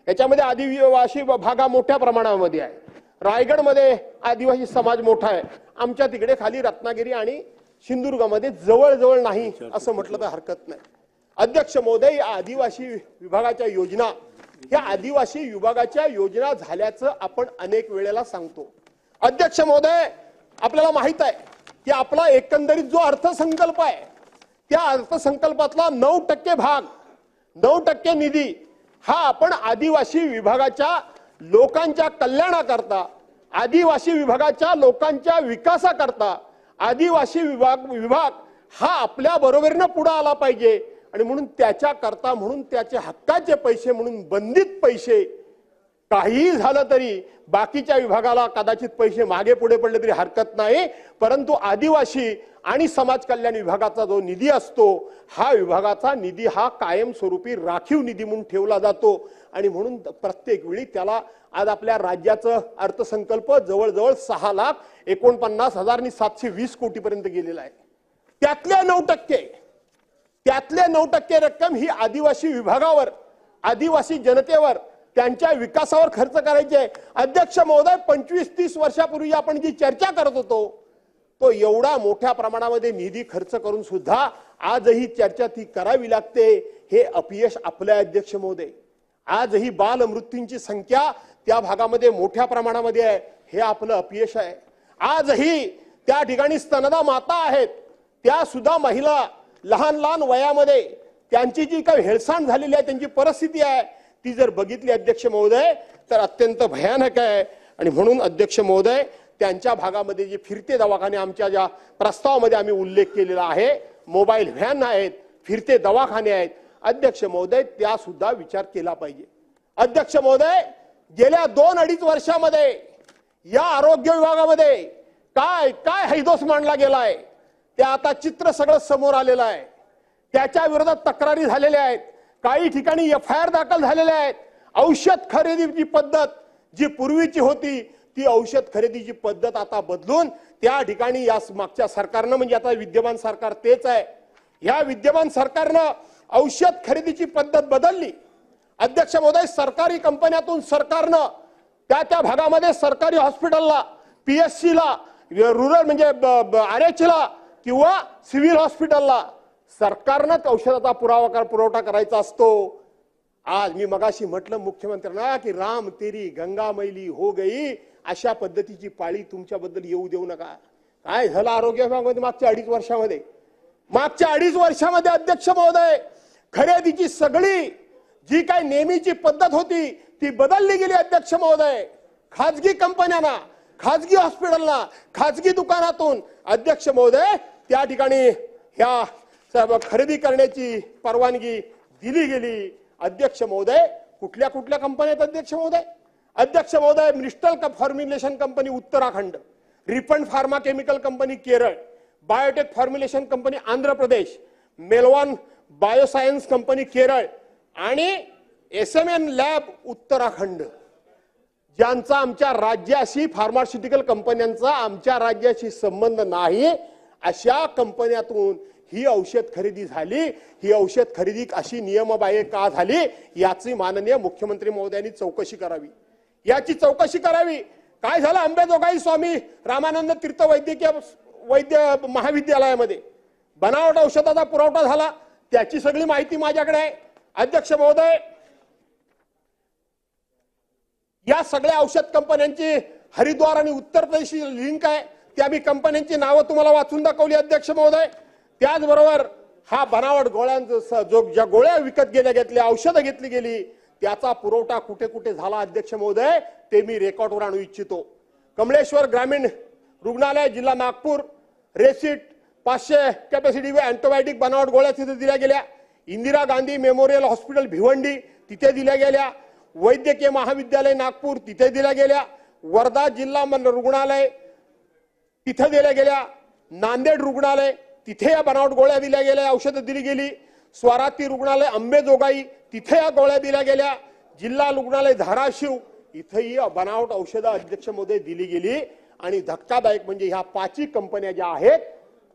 याच्यामध्ये आदिवासी भाग मोठ्या प्रमाणामध्ये आहे. रायगडमध्ये आदिवासी समाज मोठा आहे. आमच्या तिकडे खाली रत्नागिरी आणि सिंधुदुर्गामध्ये जवळजवळ नाही असं म्हटलं तर हरकत नाही. अध्यक्ष महोदय, या आदिवासी विभागाच्या योजना, या आदिवासी विभागाच्या योजना झाल्याचं आपण अनेक वेळेला सांगतो. अध्यक्ष महोदय, आपल्याला माहित आहे की आपला एकंदरीत जो अर्थसंकल्प आहे त्या अर्थसंकल्पातला 9% भाग, 9% निधी हा आपण आदिवासी विभागाच्या लोकांच्या कल्याणाकरता, आदिवासी विभागाच्या लोकांच्या विकासाकरता आदिवासी विभाग हा आपल्या बरोबरीनं पुढे आला पाहिजे. आणि म्हणून त्याच्या करता, म्हणून त्याचे हक्काचे पैसे म्हणून बंदित पैसे, काही झालं तरी बाकीच्या विभागाला कदाचित पैसे मागे पुढे पडले तरी हरकत नाही, परंतु आदिवासी आणि समाज कल्याण विभागाचा जो निधी असतो, हा विभागाचा निधी हा कायमस्वरूपी राखीव निधी म्हणून ठेवला जातो आणि म्हणून प्रत्येक वेळी त्याला आज आपल्या राज्याचं अर्थसंकल्प जवळजवळ 6,49,720 कोटीपर्यंत गेलेला आहे. त्यातले 9% रक्कम ही आदिवासी विभागावर, आदिवासी जनतेवर, त्यांच्या विकासावर खर्च करायची आहे. अध्यक्ष महोदय, 25-30 वर्षापूर्वी आपण जी चर्चा करत होतो, तो एवढा मोठ्या प्रमाणामध्ये निधी खर्च करून सुद्धा आजही चर्चा ती करावी लागते. हे अपयश आपल्या अध्यक्ष महोदय. आजही बाल मृत्यूंची संख्या त्या भागामध्ये मोठ्या प्रमाणामध्ये आहे, हे आपलं अपयश आहे. आजही त्या ठिकाणी स्तनदा माता आहेत, त्या सुद्धा महिला लहान वयामध्ये त्यांची जी काही हेळसांड झालेली आहे, त्यांची परिस्थिती आहे, ती जर बघितली अध्यक्ष महोदय तर अत्यंत भयानक आहे. आणि म्हणून अध्यक्ष महोदय, त्यांच्या भागामध्ये जे फिरते दवाखाने आमच्या ज्या प्रस्तावामध्ये आम्ही उल्लेख केलेला आहे, मोबाईल व्हॅन आहेत, फिरते दवाखाने आहेत, अध्यक्ष महोदय त्या सुद्धा विचार केला पाहिजे. अध्यक्ष महोदय, गेल्या 2-2.5 वर्षामध्ये या आरोग्य विभागामध्ये काय काय हैदोस मांडला गेलाय, ते आता चित्र सगळं समोर आलेलं आहे. त्याच्या विरोधात तक्रारी झालेल्या आहेत, काही ठिकाणी FIR दाखल झालेल्या आहेत. औषध खरेदीची पद्धत जी पूर्वीची होती, ती औषध खरेदीची पद्धत आता बदलून त्या ठिकाणी या मागच्या सरकारनं, म्हणजे आता विद्यमान सरकार तेच आहे, या विद्यमान सरकारनं औषध खरेदीची पद्धत बदलली. अध्यक्ष महोदय, सरकारी कंपन्यातून सरकारनं त्या भागामध्ये सरकारी हॉस्पिटलला, PSC ला, रुरल म्हणजे RH ला किंवा सिव्हिल हॉस्पिटलला सरकारनंच औषधाचा पुरवठा करायचा असतो. आज मी मगाशी म्हटलं मुख्यमंत्र्यांना की राम तेरी गंगा मैली हो गई, अशा पद्धतीची पाळी तुमच्याबद्दल येऊ देऊ नका. काय झालं आरोग्य विभागामध्ये मागच्या 2.5 वर्षामध्ये? मागच्या 2.5 वर्षामध्ये अध्यक्ष महोदय, खरेदीची सगळी जी काही नेहमीची पद्धत होती ती बदलली गेली. अध्यक्ष महोदय, खाजगी कंपन्यांना, खाजगी हॉस्पिटलला, खाजगी दुकानातून अध्यक्ष महोदय त्या ठिकाणी ह्या खरेदी करण्याची परवानगी दिली गेली. अध्यक्ष महोदय, कुठल्या कुठल्या कंपन्या आहेत अध्यक्ष महोदय? अध्यक्ष महोदय, मिस्टल फॉर्म्युलेशन कंपनी उत्तराखंड, रिफंड pharma chemical company Kerala, biotech formulation company Andhra Pradesh, मेलवान बायोसायन्स कंपनी केरळ आणि SMN लॅब उत्तराखंड, ज्यांचा आमच्या राज्याशी, फार्मास्युटिकल कंपन्यांचा आमच्या राज्याशी संबंध नाही, अशा कंपन्यातून ही औषध खरेदी झाली. ही औषध खरेदी अशी नियमबाह्य का झाली, याची माननीय मुख्यमंत्री महोदयांनी चौकशी करावी. याची चौकशी करावी. काय झालं अंबेजोगाई स्वामी रामानंद तीर्थ वैद्य महाविद्यालयामध्ये बनावट औषधाचा पुरवठा झाला, त्याची सगळी माहिती माझ्याकडे आहे. अध्यक्ष महोदय, या सगळ्या औषध कंपन्यांची हरिद्वार आणि उत्तर प्रदेशची लिंक आहे. त्या मी कंपन्यांची नावं तुम्हाला वाचून दाखवली अध्यक्ष महोदय. त्याचबरोबर हा बनावट गोळ्यांचा जो ज्या गोळ्या विकत घेतल्या, औषधं घेतली गेली, त्याचा पुरवठा कुठे कुठे झाला अध्यक्ष महोदय, ते मी रेकॉर्डवर आणू इच्छितो. कमळेश्वर ग्रामीण रुग्णालय, जिल्हा नागपूर, रेसिट 500 कॅपॅसिटी अँटीबायोटिक बनावट गोळ्या तिथे दिल्या गेल्या. इंदिरा गांधी मेमोरियल हॉस्पिटल भिवंडी तिथे दिल्या गेल्या. वैद्यकीय महाविद्यालय नागपूर तिथे दिल्या गेल्या. वर्धा जिल्हा रुग्णालय तिथे दिल्या गेल्या. नांदेड रुग्णालय तिथे या बनावट गोळ्या दिल्या गेल्या, औषधं दिली गेली. स्वराती रुग्णालय अंबेजोगाई तिथे या गोळ्या दिल्या गेल्या. जिल्हा रुग्णालय धाराशिव इथेही बनावट औषधं अध्यक्ष महोदय दिली गेली. आणि धक्कादायक म्हणजे ह्या 5 कंपन्या ज्या आहेत,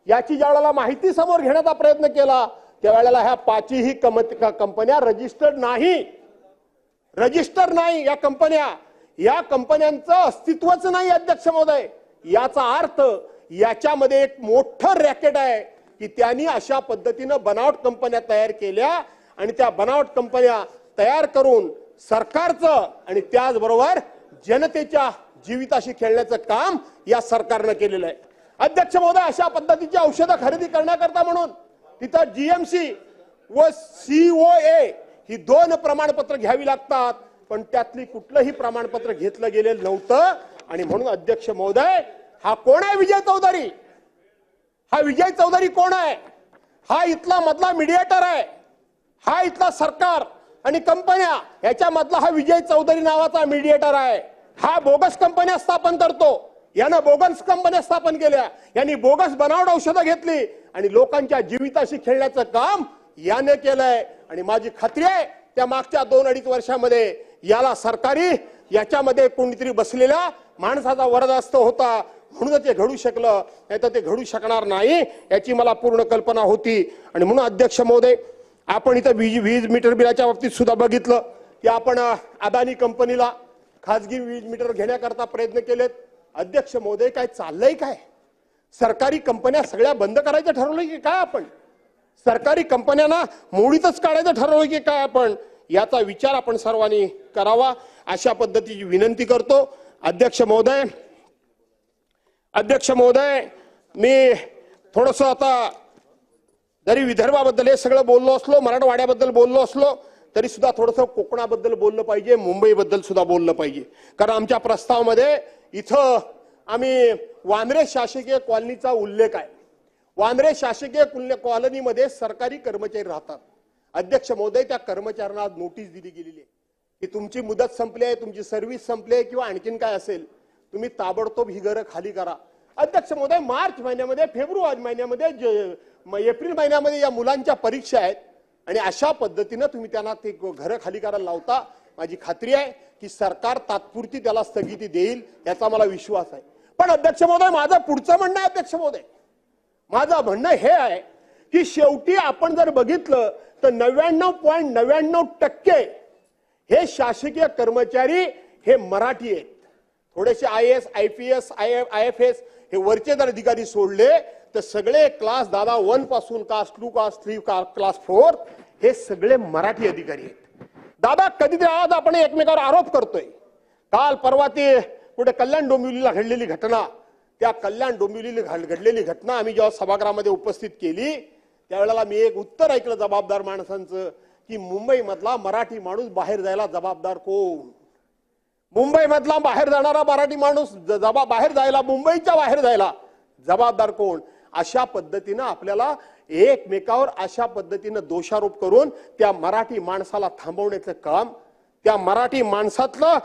याची ज्या वेळेला माहिती समोर घेण्याचा प्रयत्न केला, त्यावेळेला ह्या 5ही कंपन्या रजिस्टर्ड नाही. या कंपन्यांचं अस्तित्वच नाही अध्यक्ष महोदय. याचा अर्थ याच्यामध्ये एक मोठं रॅकेट आहे की त्यांनी अशा पद्धतीनं बनावट कंपन्या तयार केल्या आणि त्या बनावट कंपन्या तयार करून सरकारचं आणि त्याचबरोबर जनतेच्या जीविताशी खेळण्याचं काम या सरकारनं केलेलं आहे. अध्यक्ष महोदय, अशा पद्धतीची औषधं खरेदी करण्याकरता म्हणून तिथं GMC व COA ही 2 प्रमाणपत्र घ्यावी लागतात, पण त्यातली कुठलंही प्रमाणपत्र घेतलं गेलेलं नव्हतं. आणि म्हणून अध्यक्ष महोदय, हा कोण आहे विजय चौधरी? हा विजय चौधरी कोण आहे? हा इथला मधला मीडिएटर आहे. हा इथला सरकार आणि कंपन्या याच्या मधला हा विजय चौधरी नावाचा मीडिएटर आहे. हा बोगस कंपन्या स्थापन करतो. यानं बोगस कंपन्या स्थापन केल्या, यांनी बोगस बनावट औषधं घेतली आणि लोकांच्या जीविताशी खेळण्याचं काम याने केलंय. आणि माझी खात्री आहे त्या मागच्या 2-2.5 वर्षामध्ये याला सरकारी याच्यामध्ये कोणीतरी बसलेल्या माणसाचा वरदहस्त होता म्हणून ते घडू शकलं, नाही तर ते घडू शकणार नाही याची मला पूर्ण कल्पना होती. आणि म्हणून अध्यक्ष महोदय, आपण इथं वीज मीटर बिलाच्या बाबतीत सुद्धा बघितलं की आपण अदानी कंपनीला खासगी वीज मीटर घेण्याकरता प्रयत्न केलेत. अध्यक्ष महोदय, काय चाललंय काय? सरकारी कंपन्या सगळ्या बंद करायचं ठरवलंय की काय आपण? सरकारी कंपन्यांना मोडीतच काढायचं ठरवलंय की काय आपण? याचा विचार आपण सर्वांनी करावा अशा पद्धतीची विनंती करतो. अध्यक्ष महोदय, मी थोडंसं आता जरी विदर्भाबद्दल हे सगळं बोललो असलो, मराठवाड्याबद्दल बोललो असलो, तरी सुद्धा थोडंसं कोकणाबद्दल बोललं पाहिजे, मुंबईबद्दल सुद्धा बोललं पाहिजे. कारण आमच्या प्रस्तावामध्ये इथं आम्ही वांद्रे शासकीय कॉलनीचा उल्लेख आहे. वांद्रे शासकीय कॉलनीमध्ये सरकारी कर्मचारी राहतात. अध्यक्ष महोदय, त्या कर्मचाऱ्यांना आज नोटीस दिली गेलेली आहे की तुमची मुदत संपली आहे, तुमची सर्व्हिस संपली आहे किंवा आणखीन काय असेल, तुम्ही ताबडतोब ही घरं खाली करा. अध्यक्ष महोदय, मार्च महिन्यामध्ये, फेब्रुवारी महिन्यामध्ये, एप्रिल महिन्यामध्ये या मुलांच्या परीक्षा आहेत आणि अशा पद्धतीनं तुम्ही त्यांना ते घरं खाली करायला लावता. माझी खात्री आहे की सरकार तात्पुरती त्याला स्थगिती देईल याचा मला विश्वास आहे. पण अध्यक्ष महोदय, माझं पुढचं म्हणणं आहे, अध्यक्ष महोदय, माझं म्हणणं हे आहे की शेवटी आपण जर बघितलं तर 99.99% हे शासकीय कर्मचारी हे मराठी आहेत. थोडेसे IAS, IPS, IFS हे वरचे जर अधिकारी सोडले तर सगळे क्लास दादा 1 पासून क्लास 2, क्लास 3, क्लास 4 हे सगळे मराठी अधिकारी आहेत. दादा, कधीतरी आज आपण एकमेकावर आरोप करतोय. काल परवा ते कुठे कल्याण डोंबिवलीला घडलेली घटना, त्या कल्याण डोंबिवलीला घडलेली घटना आम्ही जेव्हा सभागृहामध्ये उपस्थित केली त्यावेळेला मी एक उत्तर ऐकलं जबाबदार माणसांचं की मुंबईमधला मराठी माणूस बाहेर जायला जबाबदार कोण? मुंबईमधला बाहेर जाणारा मराठी माणूस बाहेर जायला, मुंबईच्या बाहेर जायला जबाबदार कोण? अशा पद्धतीनं आपल्याला एकमेकावर अशा पद्धतीनं दोषारोप करून त्या मराठी माणसाला थांबवण्याचं काम, त्या मराठी माणसातलं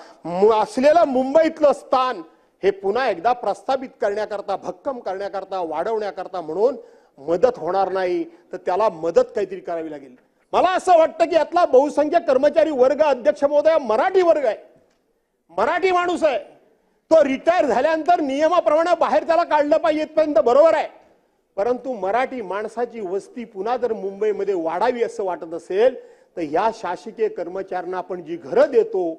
असलेलं मुंबईतलं स्थान हे पुन्हा एकदा प्रस्थापित करण्याकरता, भक्कम करण्याकरता, वाढवण्याकरता म्हणून मदत होणार नाही तर त्याला मदत काहीतरी करावी लागेल. मला असं वाटतं की यातला बहुसंख्य कर्मचारी वर्ग, अध्यक्ष महोदय, मराठी वर्ग आहे, मराठी माणूस आहे. तो रिटायर झाल्यानंतर नियमाप्रमाणे बाहेर त्याला काढलं पाहिजे इथपर्यंत बरोबर आहे. परंतु मराठी माणसाची वस्ती पुन्हा जर मुंबईमध्ये वाढावी असं वाटत असेल तर या शासकीय कर्मचाऱ्यांना आपण जी घरं देतो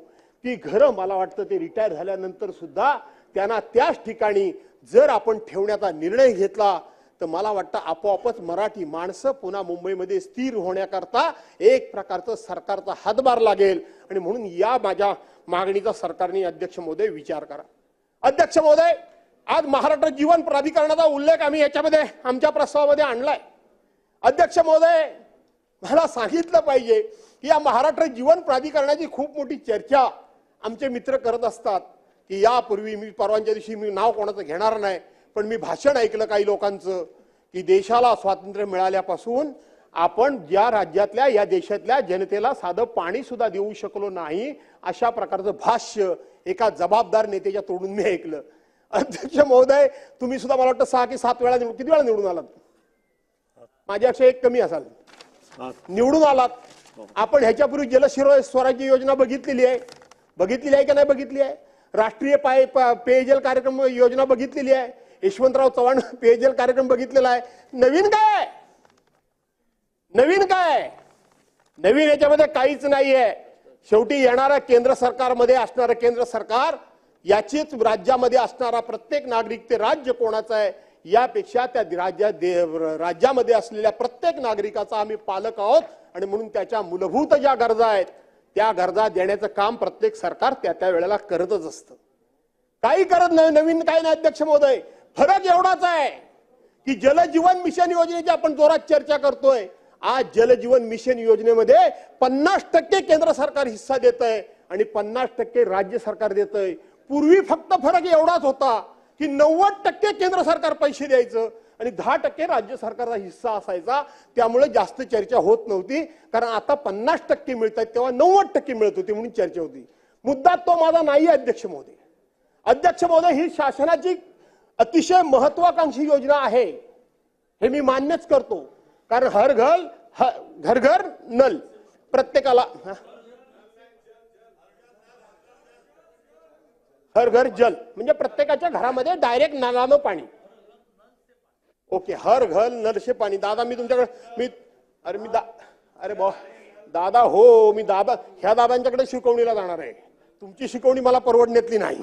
ती घरं मला वाटतं ते रिटायर झाल्यानंतर सुद्धा त्यांना त्याच ठिकाणी जर आपण ठेवण्याचा निर्णय घेतला तर मला वाटतं आपोआपच मराठी माणसं पुन्हा मुंबईमध्ये स्थिर होण्याकरता एक प्रकारचं सरकारचा हातभार लागेल. आणि म्हणून या माझ्या मागणीचा सरकारने अध्यक्ष महोदय विचार करा. अध्यक्ष महोदय, आज महाराष्ट्र जीवन प्राधिकरणाचा उल्लेख आम्ही याच्यामध्ये आमच्या प्रस्तावामध्ये आणलाय. अध्यक्ष महोदय, मला सांगितलं पाहिजे की या महाराष्ट्र जीवन प्राधिकरणाची खूप मोठी चर्चा आमचे मित्र करत असतात की यापूर्वी, मी परवाच्या दिवशी, मी नाव कोणाचं घेणार नाही, पण मी भाषण ऐकलं काही लोकांचं की देशाला स्वातंत्र्य मिळाल्यापासून आपण ज्या राज्यातल्या, या देशातल्या जनतेला साधं पाणी सुद्धा देऊ शकलो नाही अशा प्रकारचं भाष्य एका जबाबदार नेत्याच्या तोडून मी ऐकलं. अध्यक्ष महोदय, तुम्ही सुद्धा मला वाटतं 6 की 7 वेळा किती वेळा निवडून आलात? माझ्यापेक्षा एक कमी असाल निवडून आलात. आपण ह्याच्यापूर्वी जलस्वराज्य योजना बघितलेली आहे की नाही बघितली आहे? राष्ट्रीय पेयजल कार्यक्रम योजना बघितलेली आहे. यशवंतराव चव्हाण पेयजल कार्यक्रम बघितलेला आहे. नवीन काय? नवीन याच्यामध्ये काहीच नाहीये. शेवटी येणाऱ्या केंद्र सरकारमध्ये असणारं केंद्र सरकार, याचीच राज्यामध्ये असणारा प्रत्येक नागरिक, ते राज्य कोणाचं आहे यापेक्षा त्या राज्यामध्ये असलेल्या प्रत्येक नागरिकाचा आम्ही पालक आहोत. आणि म्हणून त्याच्या मूलभूत ज्या गरजा आहेत त्या गरजा देण्याचं काम प्रत्येक सरकार त्या वेळेला करतच असतं. काही करत नाही, नवीन काही नाही. अध्यक्ष महोदय, फरक एवढाच आहे की जलजीवन मिशन योजनेची आपण जोरात चर्चा करतोय. आज जलजीवन मिशन योजनेमध्ये 50% केंद्र सरकार हिस्सा देत आहे आणि 50% राज्य सरकार देत आहे. पूर्वी फक्त फरक एवढाच होता की 90% केंद्र सरकार पैसे द्यायचं आणि 10% राज्य सरकारचा हिस्सा असायचा. त्यामुळे जास्त चर्चा होत नव्हती, कारण आता 50% मिळतात तेव्हा 90% मिळत होती म्हणून चर्चा होती. मुद्दा तो माझा नाही अध्यक्ष महोदय. अध्यक्ष महोदय, ही शासनाची अतिशय महत्वाकांक्षी योजना आहे, हे मी मान्यच करतो. कारण घर घर नल प्रत्येकाला, हर घर जल म्हणजे प्रत्येकाच्या घरामध्ये डायरेक्ट नळानं पाणी. ओके, हर घर नल से पाणी. दादा मी तुमच्याकडे अरे दादा हो, मी ह्या दादांच्याकडे शिकवणीला जाणार आहे. तुमची शिकवणी मला परवडण्यातली नाही.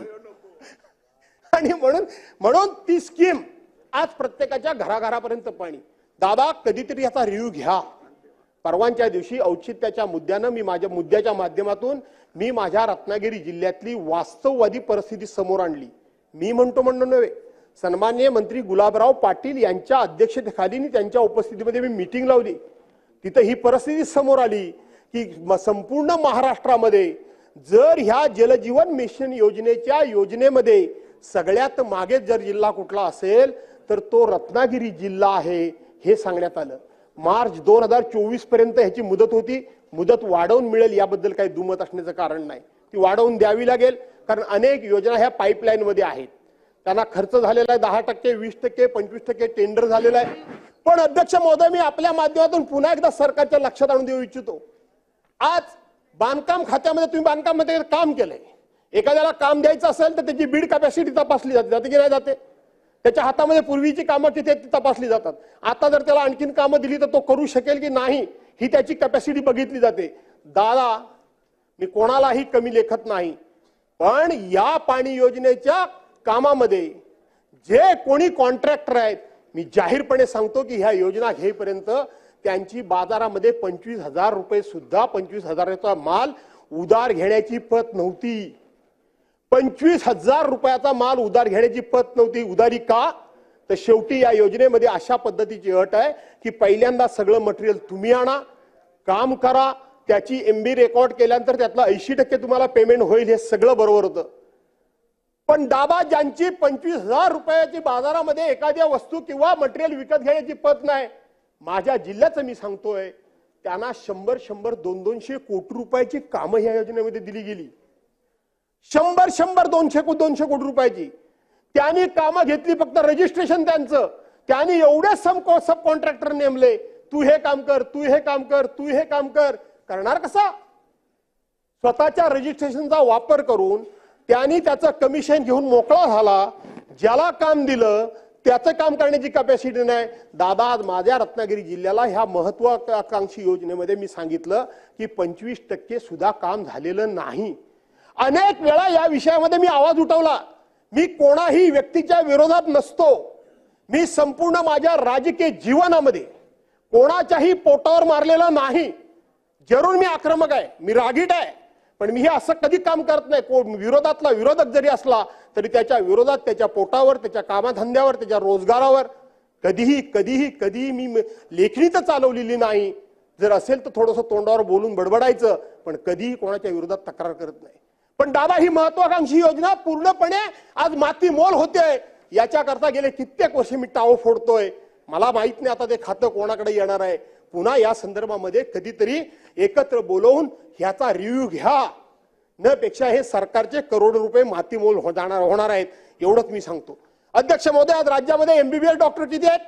आणि म्हणून ती स्कीम आज प्रत्येकाच्या घराघरापर्यंत पाणी. दादा कधीतरी याचा रिव्ह्यू घ्या. परवांच्या दिवशी औचित्याच्या मुद्द्यानं मी माझ्या मुद्द्याच्या माध्यमातून मी माझ्या रत्नागिरी जिल्ह्यातली वास्तववादी परिस्थिती समोर आणली. मी म्हणतो नव्हे, सन्माननीय मंत्री गुलाबराव पाटील यांच्या अध्यक्षतेखाली त्यांच्या उपस्थितीमध्ये मी मीटिंग लावली. तिथे ही परिस्थिती समोर आली की संपूर्ण महाराष्ट्रामध्ये जर ह्या जलजीवन मिशन योजनेच्या योजनेमध्ये सगळ्यात मागे जर जिल्हा कुठला असेल तर तो रत्नागिरी जिल्हा आहे हे सांगण्यात आलं. मार्च 2024 पर्यंत ह्याची मुदत होती. मुदत वाढवून मिळेल याबद्दल काही दुमत असण्याचं कारण नाही. ती वाढवून द्यावी लागेल, कारण अनेक योजना ह्या पाईपलाईन मध्ये आहेत. त्यांना खर्च झालेला आहे 10%, 20%, 25% टेंडर झालेला आहे. पण अध्यक्ष महोदय, मी आपल्या माध्यमातून पुन्हा एकदा सरकारच्या लक्षात आणून देऊ इच्छितो. आज बांधकाम खात्यामध्ये तुम्ही बांधकामामध्ये काम केलंय. एखाद्याला काम द्यायचं असेल तर त्याची बीड कॅपॅसिटी तपासली जाते की नाही जाते. त्याच्या हातामध्ये पूर्वीची कामं किती आहेत ती तपासली जातात. आता जर त्याला आणखीन कामं दिली तर तो करू शकेल की नाही ही त्याची कॅपॅसिटी बघितली जाते. दादा, मी कोणालाही कमी लेखत नाही, पण या पाणी योजनेच्या कामामध्ये जे कोणी कॉन्ट्रॅक्टर आहेत, मी जाहीरपणे सांगतो की ह्या योजना घेईपर्यंत त्यांची बाजारामध्ये 25,000 रुपये सुद्धा 25,000चा माल उधार घेण्याची पत नव्हती. 25,000 रुपयाचा माल उधार घेण्याची पत नव्हती. उधारी का? तर शेवटी या योजनेमध्ये अशा पद्धतीची अट आहे की पहिल्यांदा सगळं मटेरियल तुम्ही आणा, काम करा, त्याची MB रेकॉर्ड केल्यानंतर त्यातला 80% तुम्हाला पेमेंट होईल. हे सगळं बरोबर होतं. पण दादा, ज्यांची 25,000 रुपयाची बाजारामध्ये एखाद्या वस्तू किंवा मटेरियल विकत घेण्याची पत नाही, माझ्या जिल्ह्याचं मी सांगतोय, त्यांना 100-100, 200 कोटी रुपयाची कामं ह्या योजनेमध्ये दिली गेली. 100-100, 200 कोटी रुपयाची त्यांनी कामं घेतली. फक्त रजिस्ट्रेशन त्यांचं. त्यांनी एवढे सब कॉन्ट्रॅक्टर नेमले, तू हे काम कर, तू हे काम कर, तू हे काम कर. करणार कसा? स्वतःच्या रजिस्ट्रेशनचा वापर करून त्यांनी त्याचं कमिशन घेऊन मोकळा झाला. ज्याला काम दिलं त्याचं काम करण्याची कॅपॅसिटी नाही. दादा, आज माझ्या रत्नागिरी जिल्ह्याला ह्या महत्वाकांक्षी योजनेमध्ये मी सांगितलं की 25% सुद्धा काम झालेलं नाही. अनेक वेळा या विषयामध्ये मी आवाज उठवला. मी कोणाही व्यक्तीच्या विरोधात नसतो. मी संपूर्ण माझ्या राजकीय जीवनामध्ये कोणाच्याही पोटावर मारलेलं नाही. जरूर मी आक्रमक आहे, मी रागीट आहे, पण मी हे असं कधी काम करत नाही. विरोधातला विरोधक जरी असला तरी त्याच्या विरोधात, त्याच्या पोटावर, त्याच्या कामाधंद्यावर, त्याच्या रोजगारावर कधीही मी लेखणी तर चालवलेली नाही. जर असेल तर थोडंसं तोंडावर बोलून बडबडायचं, पण कधीही कोणाच्या विरोधात तक्रार करत नाही. पण दादा, ही महत्वाकांक्षी योजना पूर्णपणे आज माती मोल होते. याच्याकरता गेले कित्येक वर्ष मी टाळं फोडतोय. मला माहित नाही आता ते खातं कोणाकडे येणार आहे. पुन्हा या संदर्भामध्ये कधीतरी एकत्र बोलवून ह्याचा रिव्ह्यू घ्या. न पेक्षा हे सरकारचे करोड रुपये मातीमोल होणार आहेत, एवढंच मी सांगतो. अध्यक्ष महोदय, आज राज्यामध्ये MBBS डॉक्टर किती आहेत?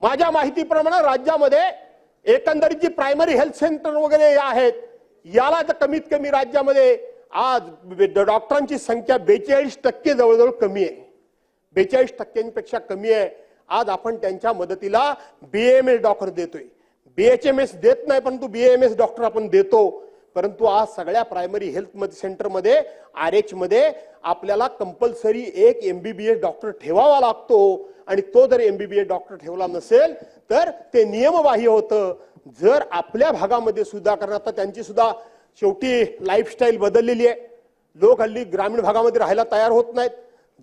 माझ्या माहितीप्रमाणे राज्यामध्ये एकंदरीत जी प्रायमरी हेल्थ सेंटर वगैरे आहेत, याला तर कमीत कमी राज्यामध्ये आज डॉक्टरांची संख्या 42% जवळजवळ कमी आहे. 42%पेक्षा कमी आहे. आज आपण त्यांच्या मदतीला BAMS डॉक्टर देतोय. BHMS देत नाही, परंतु BAMS डॉक्टर आपण देतो. परंतु आज सगळ्या प्रायमरी हेल्थ सेंटरमध्ये RH मध्ये आपल्याला कंपल्सरी एक MBBS डॉक्टर ठेवावा लागतो. आणि तो जर MBBS डॉक्टर ठेवला नसेल तर ते नियमबाह्य होतं. जर आपल्या भागामध्ये सुद्धा, कारण आता त्यांची सुद्धा शेवटी लाईफस्टाईल बदललेली आहे. लोक हल्ली ग्रामीण भागामध्ये राहायला तयार होत नाहीत.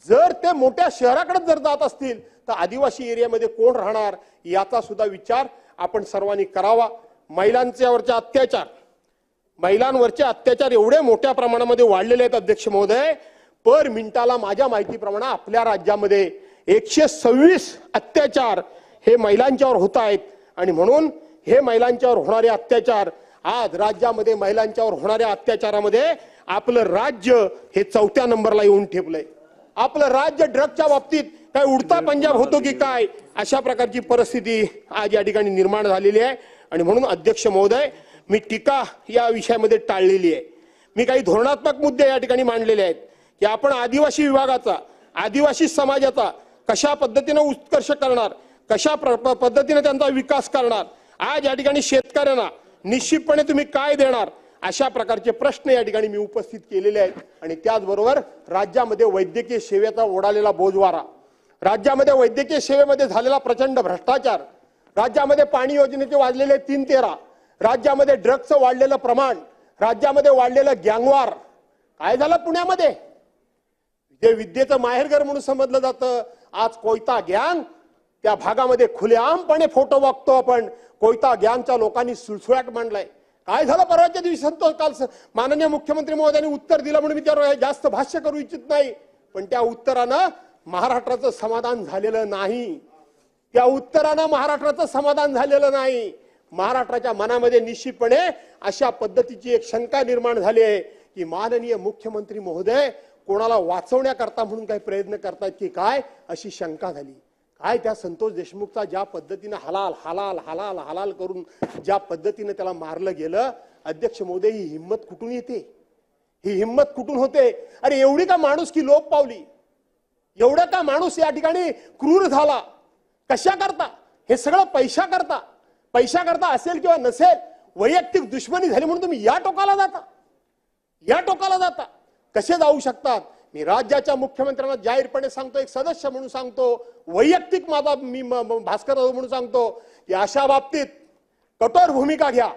जर ते मोठ्या शहराकडे जर जात असतील तर आदिवासी एरियामध्ये कोण राहणार याचा सुद्धा विचार आपण सर्वांनी करावा. महिलांवरचे अत्याचार एवढे मोठ्या प्रमाणामध्ये वाढलेले आहेत अध्यक्ष महोदय. पर मिनिटाला माझ्या माहितीप्रमाणे आपल्या राज्यामध्ये 126 अत्याचार हे महिलांच्यावर होत आहेत. आणि म्हणून हे महिलांच्यावर होणारे अत्याचार आज राज्यामध्ये महिलांच्यावर होणाऱ्या अत्याचारामध्ये आपलं राज्य हे 4थ्या नंबरला येऊन ठेपलंय. आपलं राज्य ड्रगच्या बाबतीत काय उडता पंजाब होतो की काय, अशा प्रकारची परिस्थिती आज या ठिकाणी निर्माण झालेली आहे. आणि म्हणून अध्यक्ष महोदय, मी टीका या विषयामध्ये टाळलेली आहे. मी काही धोरणात्मक मुद्दे या ठिकाणी मांडलेले आहेत की आपण आदिवासी विभागाचा, आदिवासी समाजाचा कशा पद्धतीने उत्कर्ष करणार, कशा पद्धतीने त्यांचा विकास करणार, आज या ठिकाणी शेतकऱ्यांना निश्चितपणे तुम्ही काय देणार, अशा प्रकारचे प्रश्न या ठिकाणी मी उपस्थित केलेले आहेत. आणि त्याचबरोबर राज्यामध्ये वैद्यकीय सेवेचा ओढालेला बोजवारा, राज्यामध्ये वैद्यकीय सेवेमध्ये झालेला प्रचंड भ्रष्टाचार, राज्यामध्ये पाणी योजनेचे वाढलेले 3-13, राज्यामध्ये ड्रग्जचं वाढलेलं प्रमाण, राज्यामध्ये वाढलेलं गँगवार. काय झालं पुण्यामध्ये, जे विद्येचं माहेरघर म्हणून समजलं जातं, आज कोयता गँग त्या भागामध्ये खुलेआमपणे फोटो बघतो आपण. कोयता गँगच्या लोकांनी सुळसुळाट मांडलाय. काय झालं परवाच्या दिवशी संतोष, काल माननीय मुख्यमंत्री महोदयांनी उत्तर दिलं म्हणून मी त्यावर जास्त भाष्य करू इच्छित नाही, पण त्या उत्तरानं महाराष्ट्राचं समाधान झालेलं नाही. त्या उत्तरानं महाराष्ट्राचं समाधान झालेलं नाही. महाराष्ट्राच्या मनामध्ये निश्चितपणे अशा पद्धतीची एक शंका निर्माण झाली आहे की माननीय मुख्यमंत्री महोदय कोणाला वाचवण्याकरता म्हणून काही प्रयत्न करतात की काय, अशी शंका झाली. काय त्या संतोष देशमुखचा ज्या पद्धतीने हलाल हलाल हलाल हलाल करून ज्या पद्धतीने त्याला मारलं गेलं, अध्यक्ष महोदय, ही हिंमत कुठून येते, ही हिंमत कुठून होते? अरे एवढी का माणूस की लोप पावली, एवढा का माणूस या ठिकाणी क्रूर झाला, कशा करता? हे सगळं पैशा करता, पैशा करता असेल किंवा नसेल, वैयक्तिक दुश्मनी झाली म्हणून तुम्ही या टोकाला जाता, या टोकाला जाता. कसे जाऊ शकतात? मी राज्याच्या मुख्यमंत्र्यांना जाहीरपणे सांगतो, एक सदस्य म्हणून सांगतो, वैयक्तिक माझा मी भास्कर म्हणून सांगतो की अशा बाबतीत कठोर भूमिका घ्या.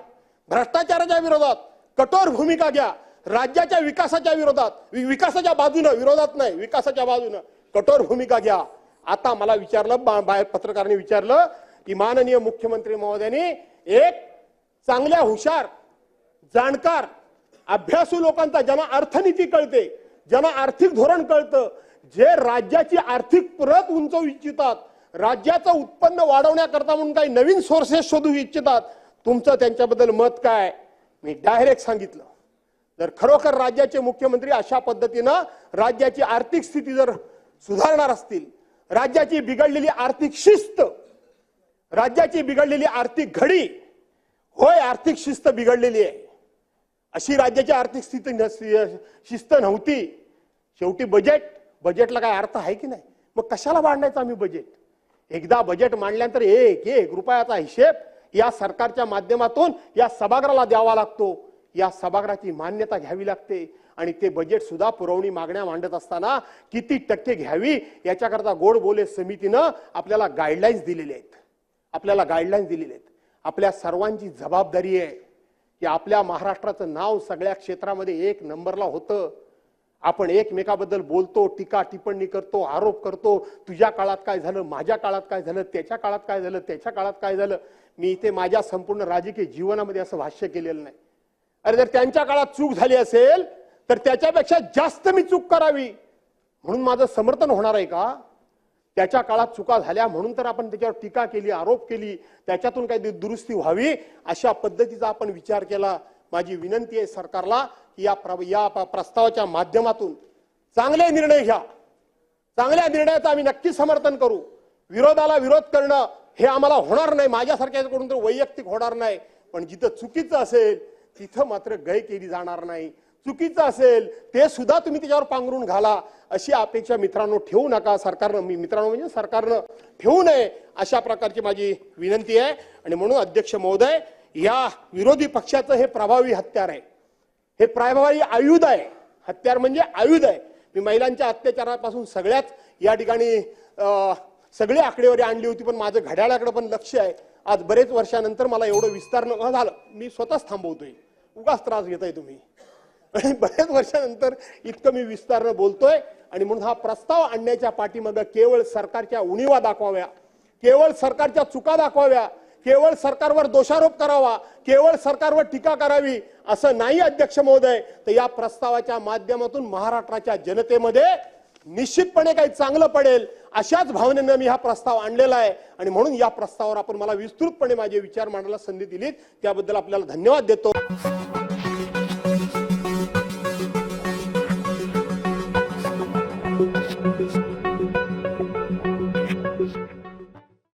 भ्रष्टाचाराच्या विरोधात कठोर भूमिका घ्या. राज्याच्या विकासाच्या विरोधात, विकासाच्या बाजूने, विरोधात नाही, विकासाच्या बाजूने कठोर भूमिका घ्या. आता मला विचारलं, बाहेर पत्रकारांनी विचारलं की माननीय मुख्यमंत्री महोदयांनी एक चांगल्या हुशार, जाणकार, अभ्यासू लोकांचा, ज्यांना अर्थनीती कळते, ज्यांना आर्थिक धोरण कळतं, जे राज्याची आर्थिक प्रत उंचवू इच्छितात, राज्याचं उत्पन्न वाढवण्याकरता म्हणून काही नवीन सोर्सेस शोधू इच्छितात, तुमचं त्यांच्याबद्दल मत काय? मी डायरेक्ट सांगितलं, जर खरोखर राज्याचे मुख्यमंत्री अशा पद्धतीनं राज्याची आर्थिक स्थिती जर सुधारणार असतील, राज्याची बिघडलेली आर्थिक शिस्त, राज्याची बिघडलेली आर्थिक घडी, होय आर्थिक शिस्त बिघडलेली आहे, अशी राज्याची आर्थिक स्थिती शिस्त नव्हती. शेवटी बजेटला काय अर्थ आहे की नाही? मग कशाला मांडायचं आम्ही बजेट? एकदा बजेट मांडल्यानंतर एक रुपयाचा हिशेब या सरकारच्या माध्यमातून या सभागृहाला द्यावा लागतो. या सभागृहाची मान्यता घ्यावी लागते. आणि ते बजेट सुद्धा पुरवणी मागण्या मांडत असताना किती टक्के घ्यावी याच्याकरता गोड बोले समितीनं आपल्याला गाईडलाईन्स दिलेले आहेत. आपल्याला गाईडलाईन्स दिलेले आहेत. आपल्या सर्वांची जबाबदारी आहे की आपल्या महाराष्ट्राचं नाव सगळ्या क्षेत्रामध्ये 1 नंबरला होतं. आपण एकमेकाबद्दल बोलतो, टीका टिप्पणी करतो, आरोप करतो, तुझ्या काळात काय झालं, माझ्या काळात काय झालं, त्याच्या काळात काय झालं, त्याच्या काळात काय झालं. मी इथे माझ्या संपूर्ण राजकीय जीवनामध्ये असं भाष्य केलेलं नाही. अरे जर त्यांच्या काळात चूक झाली असेल तर त्याच्यापेक्षा जास्त मी चूक करावी म्हणून माझं समर्थन होणार आहे का? त्याच्या काळात चुका झाल्या म्हणून तर आपण त्याच्यावर टीका केली, आरोप केली, त्याच्यातून काही दुरुस्ती व्हावी अशा पद्धतीचा आपण विचार केला. माझी विनंती आहे सरकारला की या प्रस्तावाच्या माध्यमातून चांगले निर्णय घ्या. चांगल्या निर्णयाचं आम्ही नक्की समर्थन करू. विरोधाला विरोध करणं हे आम्हाला होणार नाही, माझ्यासारख्याकडून तर वैयक्तिक होणार नाही. पण जिथं चुकीचं असेल तिथं मात्र गय केली जाणार नाही. चुकीचं असेल ते सुद्धा तुम्ही त्याच्यावर पांघरून घाला अशी अपेक्षा मित्रांनो ठेवू नका. सरकारनं, मित्रांनो म्हणजे सरकारनं ठेवू नये अशा प्रकारची माझी विनंती आहे. आणि म्हणून अध्यक्ष महोदय, या विरोधी पक्षाचं हे प्रभावी हत्यार आहे, हे प्रभावी आयुध आहे. हत्यार म्हणजे आयुध आहे. मी महिलांच्या अत्याचारापासून सगळ्याच या ठिकाणी सगळी आकडेवारी आणली होती, पण माझं घड्याळाकडे पण लक्ष आहे. आज बरेच वर्षानंतर मला एवढं विस्तारणं झालं, मी स्वतःच थांबवतोय, उगाच त्रास घेताय तुम्ही. आणि बरेच वर्षानंतर इतकं मी विस्तारणं बोलतोय. आणि म्हणून हा प्रस्ताव आणण्याच्या पाठीमागे केवळ सरकारच्या उणीवा दाखवाव्या, केवळ सरकारच्या चुका दाखवाव्या, केवळ सरकारवर दोषारोप करावा, केवळ सरकारवर टीका करावी असं नाही अध्यक्ष महोदय. तर या प्रस्तावाच्या माध्यमातून महाराष्ट्राच्या जनतेमध्ये निश्चितपणे काही चांगलं पडेल अशाच भावनेनं मी हा प्रस्ताव आणलेला आहे आणि म्हणून या प्रस्तावावर आपण मला विस्तृतपणे माझे विचार मांडायला संधी दिलीत त्याबद्दल आपल्याला धन्यवाद देतो.